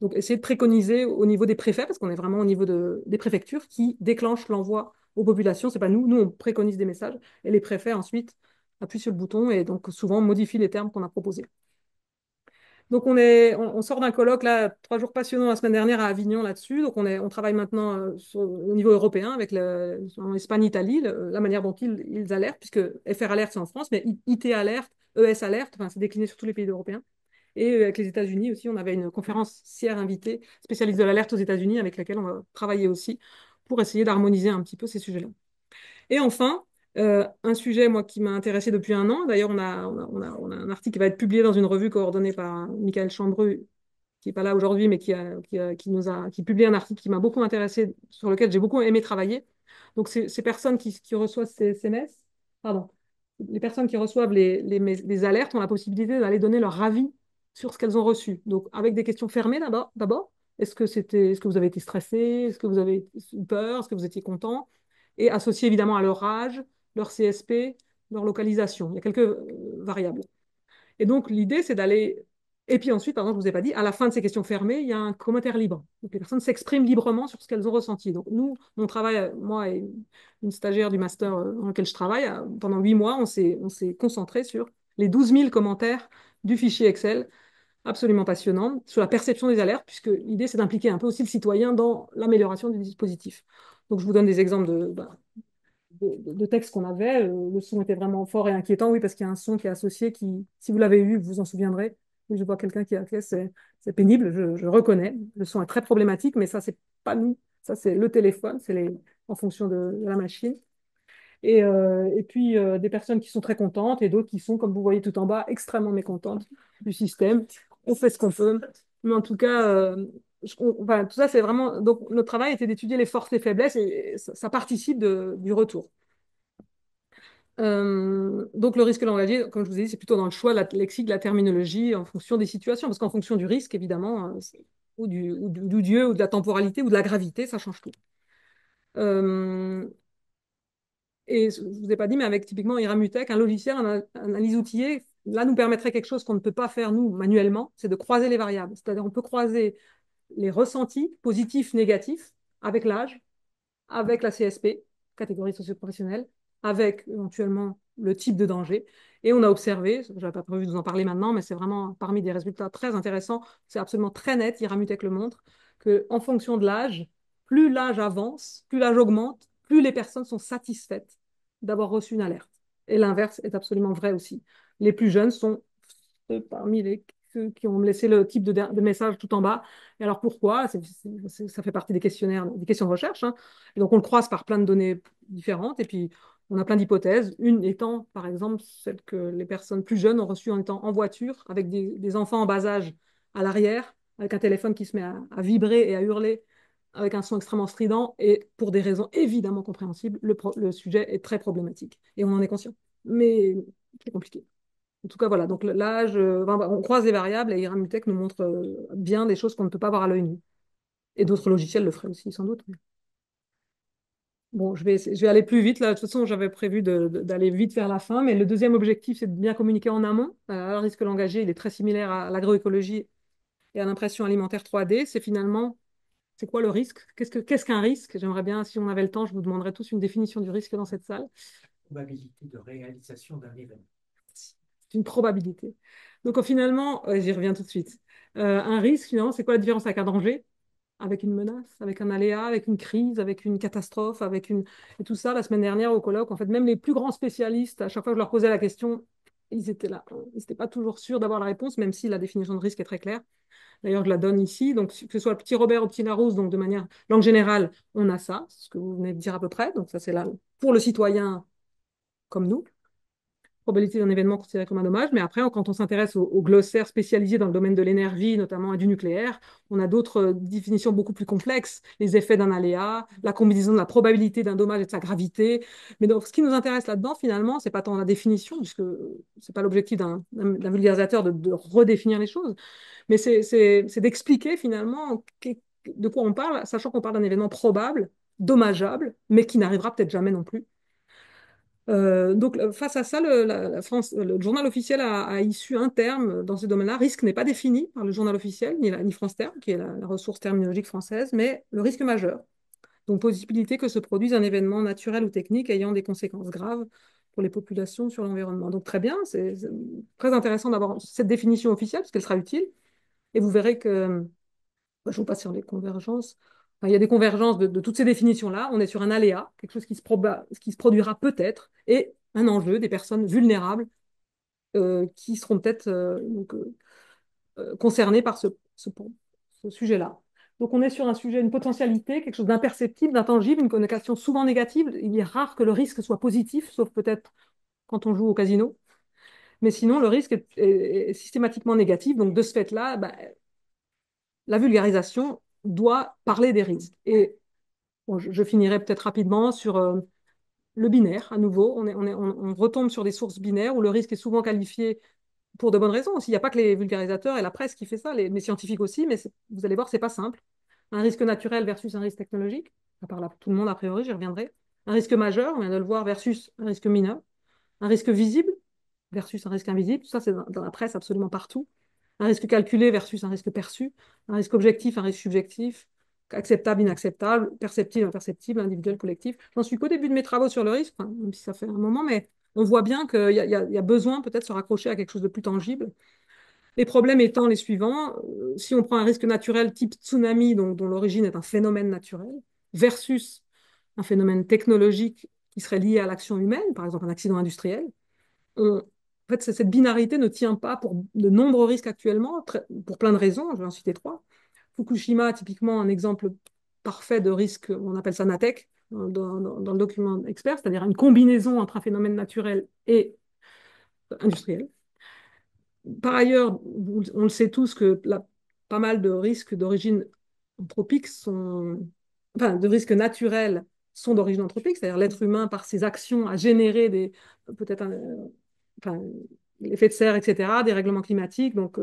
Donc, essayer de préconiser au niveau des préfets, parce qu'on est vraiment au niveau des préfectures qui déclenchent l'envoi aux populations. C'est pas nous. Nous, on préconise des messages et les préfets ensuite appuient sur le bouton et donc souvent modifient les termes qu'on a proposés. Donc, on sort d'un colloque, là, 3 jours passionnants la semaine dernière à Avignon là-dessus. Donc, on travaille maintenant au niveau européen avec en Espagne, Italie, la manière dont ils alertent, puisque FR Alert, c'est en France, mais IT Alert, ES Alert, enfin, c'est décliné sur tous les pays européens. Et avec les États-Unis aussi, on avait une conférencière invitée, spécialiste de l'alerte aux États-Unis, avec laquelle on va travailler aussi pour essayer d'harmoniser un petit peu ces sujets-là. Et enfin, un sujet moi, qui m'a intéressé depuis 1 an, d'ailleurs on a un article qui va être publié dans une revue coordonnée par Michael Chambreux, qui n'est pas là aujourd'hui, mais qui publie un article qui m'a beaucoup intéressé, sur lequel j'ai beaucoup aimé travailler. Donc ces personnes qui reçoivent ces SMS, pardon, les personnes qui reçoivent les alertes ont la possibilité d'aller donner leur avis sur ce qu'elles ont reçu. Donc avec des questions fermées d'abord. Est-ce que vous avez été stressé? Est-ce que vous avez eu peur? Est-ce que vous étiez content? Et associé évidemment à leur âge, leur CSP, leur localisation. Il y a quelques variables. Et donc, l'idée, c'est d'aller. Et puis ensuite, pardon, je ne vous ai pas dit, à la fin de ces questions fermées, il y a un commentaire libre. Donc, les personnes s'expriment librement sur ce qu'elles ont ressenti. Donc, nous, mon travail, moi et une stagiaire du master dans lequel je travaille, pendant 8 mois, on s'est concentré sur les 12 000 commentaires du fichier Excel, absolument passionnant, sur la perception des alertes, puisque l'idée, c'est d'impliquer un peu aussi le citoyen dans l'amélioration du dispositif. Donc, je vous donne des exemples de textes qu'on avait. Le son était vraiment fort et inquiétant, oui, parce qu'il y a un son qui est associé, si vous l'avez eu, vous vous en souviendrez. Oui, je vois quelqu'un qui a fait, c'est pénible, je reconnais. Le son est très problématique, mais ça, c'est pas nous. Ça, c'est le téléphone, en fonction de la machine. Et puis, des personnes qui sont très contentes et d'autres qui sont, comme vous voyez tout en bas, extrêmement mécontentes du système. On fait ce qu'on peut. Mais en tout cas, enfin, tout ça, c'est vraiment. Donc, notre travail était d'étudier les forces et les faiblesses et ça participe du retour. Donc, le risque langagier, comme je vous ai dit, c'est plutôt dans le choix de la lexique, de la terminologie, en fonction des situations. Parce qu'en fonction du risque, évidemment, ou du lieu, ou de la temporalité, ou de la gravité, ça change tout. Euh, et je ne vous ai pas dit, mais avec typiquement Iramutech, un logiciel, un analyse outillée, là, nous permettrait quelque chose qu'on ne peut pas faire, nous, manuellement, c'est de croiser les variables. C'est-à-dire, on peut croiser les ressentis positifs, négatifs, avec l'âge, avec la CSP, catégorie socio-professionnelle, avec éventuellement le type de danger. Et on a observé, je n'avais pas prévu de vous en parler maintenant, mais c'est vraiment parmi des résultats très intéressants, c'est absolument très net, Iramutech le montre, qu'en fonction de l'âge, plus l'âge avance, plus l'âge augmente, plus les personnes sont satisfaites d'avoir reçu une alerte. Et l'inverse est absolument vrai aussi. Les plus jeunes sont parmi ceux qui ont laissé le type de message tout en bas. Et alors pourquoi? Ça fait partie des questionnaires, des questions de recherche, hein. Et donc on le croise par plein de données différentes. Et puis on a plein d'hypothèses. Une étant, par exemple, celle que les personnes plus jeunes ont reçue en étant en voiture avec des enfants en bas âge à l'arrière, avec un téléphone qui se met à vibrer et à hurler avec un son extrêmement strident. Et pour des raisons évidemment compréhensibles, le sujet est très problématique. Et on en est conscient. Mais c'est compliqué. En tout cas, voilà. Donc l'âge, on croise les variables et Iramutech nous montre bien des choses qu'on ne peut pas voir à l'œil nu. Et d'autres logiciels le feraient aussi, sans doute. Bon, je vais aller plus vite. Là, de toute façon, j'avais prévu d'aller vite vers la fin. Mais le deuxième objectif, c'est de bien communiquer en amont. Le risque langagier, il est très similaire à l'agroécologie et à l'impression alimentaire 3D. C'est finalement, c'est quoi le risque? Qu'est-ce qu'un risque? J'aimerais bien, si on avait le temps, je vous demanderais tous une définition du risque dans cette salle. Probabilité de réalisation d'un événement. C'est une probabilité. Donc finalement, j'y reviens tout de suite. Un risque, finalement, c'est quoi la différence avec un danger? Avec une menace, avec un aléa, avec une crise, avec une catastrophe, Et tout ça, la semaine dernière au colloque, en fait, même les plus grands spécialistes, à chaque fois que je leur posais la question, ils étaient là. Ils n'étaient pas toujours sûrs d'avoir la réponse, même si la définition de risque est très claire. D'ailleurs, je la donne ici. Donc, que ce soit le petit Robert ou le petit Larousse, donc de manière langue générale, on a ça, c'est ce que vous venez de dire à peu près. Donc, ça, c'est là pour le citoyen comme nous, probabilité d'un événement considéré comme un dommage. Mais après, quand on s'intéresse aux glossaires spécialisés dans le domaine de l'énergie, notamment et du nucléaire, on a d'autres définitions beaucoup plus complexes, les effets d'un aléa, la combinaison de la probabilité d'un dommage et de sa gravité. Mais donc, ce qui nous intéresse là-dedans, finalement, c'est pas tant la définition, puisque c'est pas l'objectif d'un vulgarisateur de redéfinir les choses, mais c'est d'expliquer finalement de quoi on parle, sachant qu'on parle d'un événement probable, dommageable, mais qui n'arrivera peut-être jamais non plus. Donc, face à ça, la France, le journal officiel a issu un terme dans ce domaine-là. Risque n'est pas défini par le journal officiel, ni France Terme, qui est la ressource terminologique française, mais le risque majeur. Donc, possibilité que se produise un événement naturel ou technique ayant des conséquences graves pour les populations sur l'environnement. Donc, très bien, c'est très intéressant d'avoir cette définition officielle, parce qu'elle sera utile. Et vous verrez que je vous passe sur les convergences. Enfin, il y a des convergences de toutes ces définitions-là. On est sur un aléa, quelque chose qui se produira peut-être, et un enjeu, des personnes vulnérables qui seront peut-être concernées par ce sujet-là. Donc on est sur un sujet, une potentialité, quelque chose d'imperceptible, d'intangible, une connotation souvent négative. Il est rare que le risque soit positif, sauf peut-être quand on joue au casino. Mais sinon, le risque est systématiquement négatif. Donc de ce fait-là, bah, la vulgarisation doit parler des risques. Et bon, je finirai peut-être rapidement sur le binaire, à nouveau. On retombe sur des sources binaires où le risque est souvent qualifié pour de bonnes raisons aussi. Il n'y a pas que les vulgarisateurs et la presse qui fait ça, les scientifiques aussi, mais vous allez voir, c'est pas simple. Un risque naturel versus un risque technologique, ça parle à tout le monde a priori, j'y reviendrai. Un risque majeur, on vient de le voir, versus un risque mineur. Un risque visible versus un risque invisible, tout ça c'est dans la presse absolument partout. Un risque calculé versus un risque perçu. Un risque objectif, un risque subjectif. Acceptable, inacceptable, perceptible, imperceptible, individuel, collectif. J'en suis qu'au début de mes travaux sur le risque, enfin, même si ça fait un moment, mais on voit bien qu'il y a besoin peut-être de se raccrocher à quelque chose de plus tangible. Les problèmes étant les suivants, si on prend un risque naturel type tsunami, donc, dont l'origine est un phénomène naturel, versus un phénomène technologique qui serait lié à l'action humaine, par exemple un accident industriel, en fait, cette binarité ne tient pas pour de nombreux risques actuellement, pour plein de raisons, je vais en citer trois. Fukushima, typiquement un exemple parfait de risque, on appelle ça NATEC dans le document expert, c'est-à-dire une combinaison entre un phénomène naturel et industriel. Par ailleurs, on le sait tous que pas mal de risques d'origine anthropique enfin, de risques naturels sont d'origine anthropique, c'est-à-dire l'être humain, par ses actions, a généré peut-être enfin, l'effet de serre, etc., des règlements climatiques, donc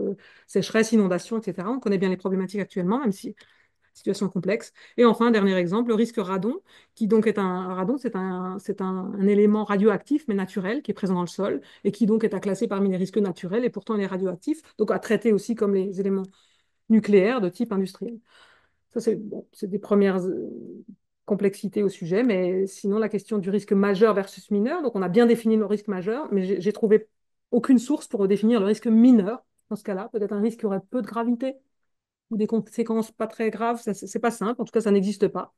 sécheresse, inondation, etc. On connaît bien les problématiques actuellement, même si situation complexe. Et enfin, dernier exemple, le risque radon, qui donc est un radon, c'est un élément radioactif mais naturel qui est présent dans le sol et qui donc est à classer parmi les risques naturels et pourtant il est radioactif, donc à traiter aussi comme les éléments nucléaires de type industriel. Ça, c'est bon, c'est des premières complexités au sujet, mais sinon, la question du risque majeur versus mineur, donc on a bien défini le risque majeur, mais j'ai trouvé aucune source pour définir le risque mineur. Dans ce cas-là, peut-être un risque qui aurait peu de gravité ou des conséquences pas très graves, ça, c'est pas simple, en tout cas, ça n'existe pas.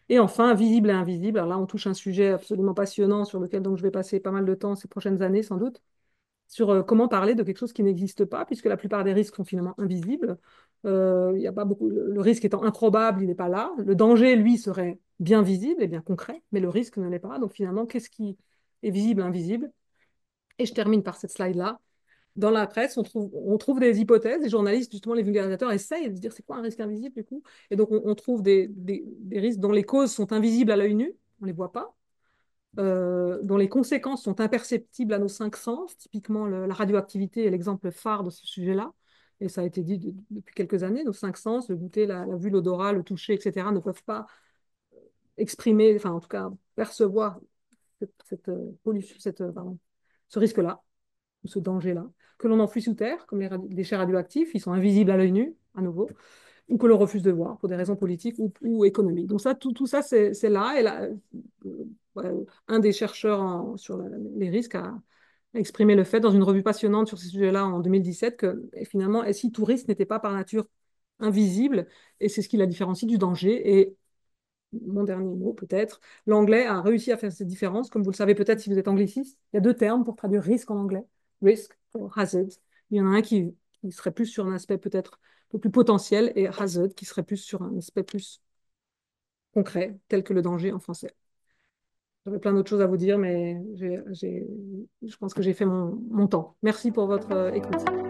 Et enfin, visible et invisible. Alors là, on touche un sujet absolument passionnant sur lequel donc, je vais passer pas mal de temps ces prochaines années, sans doute sur comment parler de quelque chose qui n'existe pas, puisque la plupart des risques sont finalement invisibles. Il y a pas beaucoup, le risque étant improbable, il n'est pas là. Le danger, lui, serait bien visible et bien concret, mais le risque ne l'est pas. Donc finalement, qu'est-ce qui est visible, invisible? Et je termine par cette slide-là. Dans la presse, on trouve des hypothèses, les journalistes, justement, les vulgarisateurs essayent de se dire c'est quoi un risque invisible du coup. Et donc on trouve des risques dont les causes sont invisibles à l'œil nu, on ne les voit pas, dont les conséquences sont imperceptibles à nos cinq sens. Typiquement, la radioactivité est l'exemple phare de ce sujet-là. Et ça a été dit depuis quelques années. Nos cinq sens, le goûter, la vue, l'odorat, le toucher, etc., ne peuvent pas exprimer, enfin en tout cas percevoir cette pollution, pardon, ce risque-là, ou ce danger-là. Que l'on enfouit sous terre, comme les déchets radioactifs, ils sont invisibles à l'œil nu, à nouveau, ou que l'on refuse de voir pour des raisons politiques ou économiques. Donc ça, tout ça, c'est là. Et là, ouais, un des chercheurs sur les risques a exprimé le fait dans une revue passionnante sur ces sujets-là en 2017 que et finalement, et si tout risque n'était pas par nature invisible, et c'est ce qui la différencie du danger. Et mon dernier mot, peut-être, l'anglais a réussi à faire cette différence. Comme vous le savez peut-être si vous êtes angliciste, il y a deux termes pour traduire risque en anglais, risk ou hazard. Il y en a un qui serait plus sur un aspect peut-être un peu plus potentiel et hazard qui serait plus sur un aspect plus concret, tel que le danger en français. J'avais plein d'autres choses à vous dire, mais je pense que j'ai fait mon temps. Merci pour votre écoute.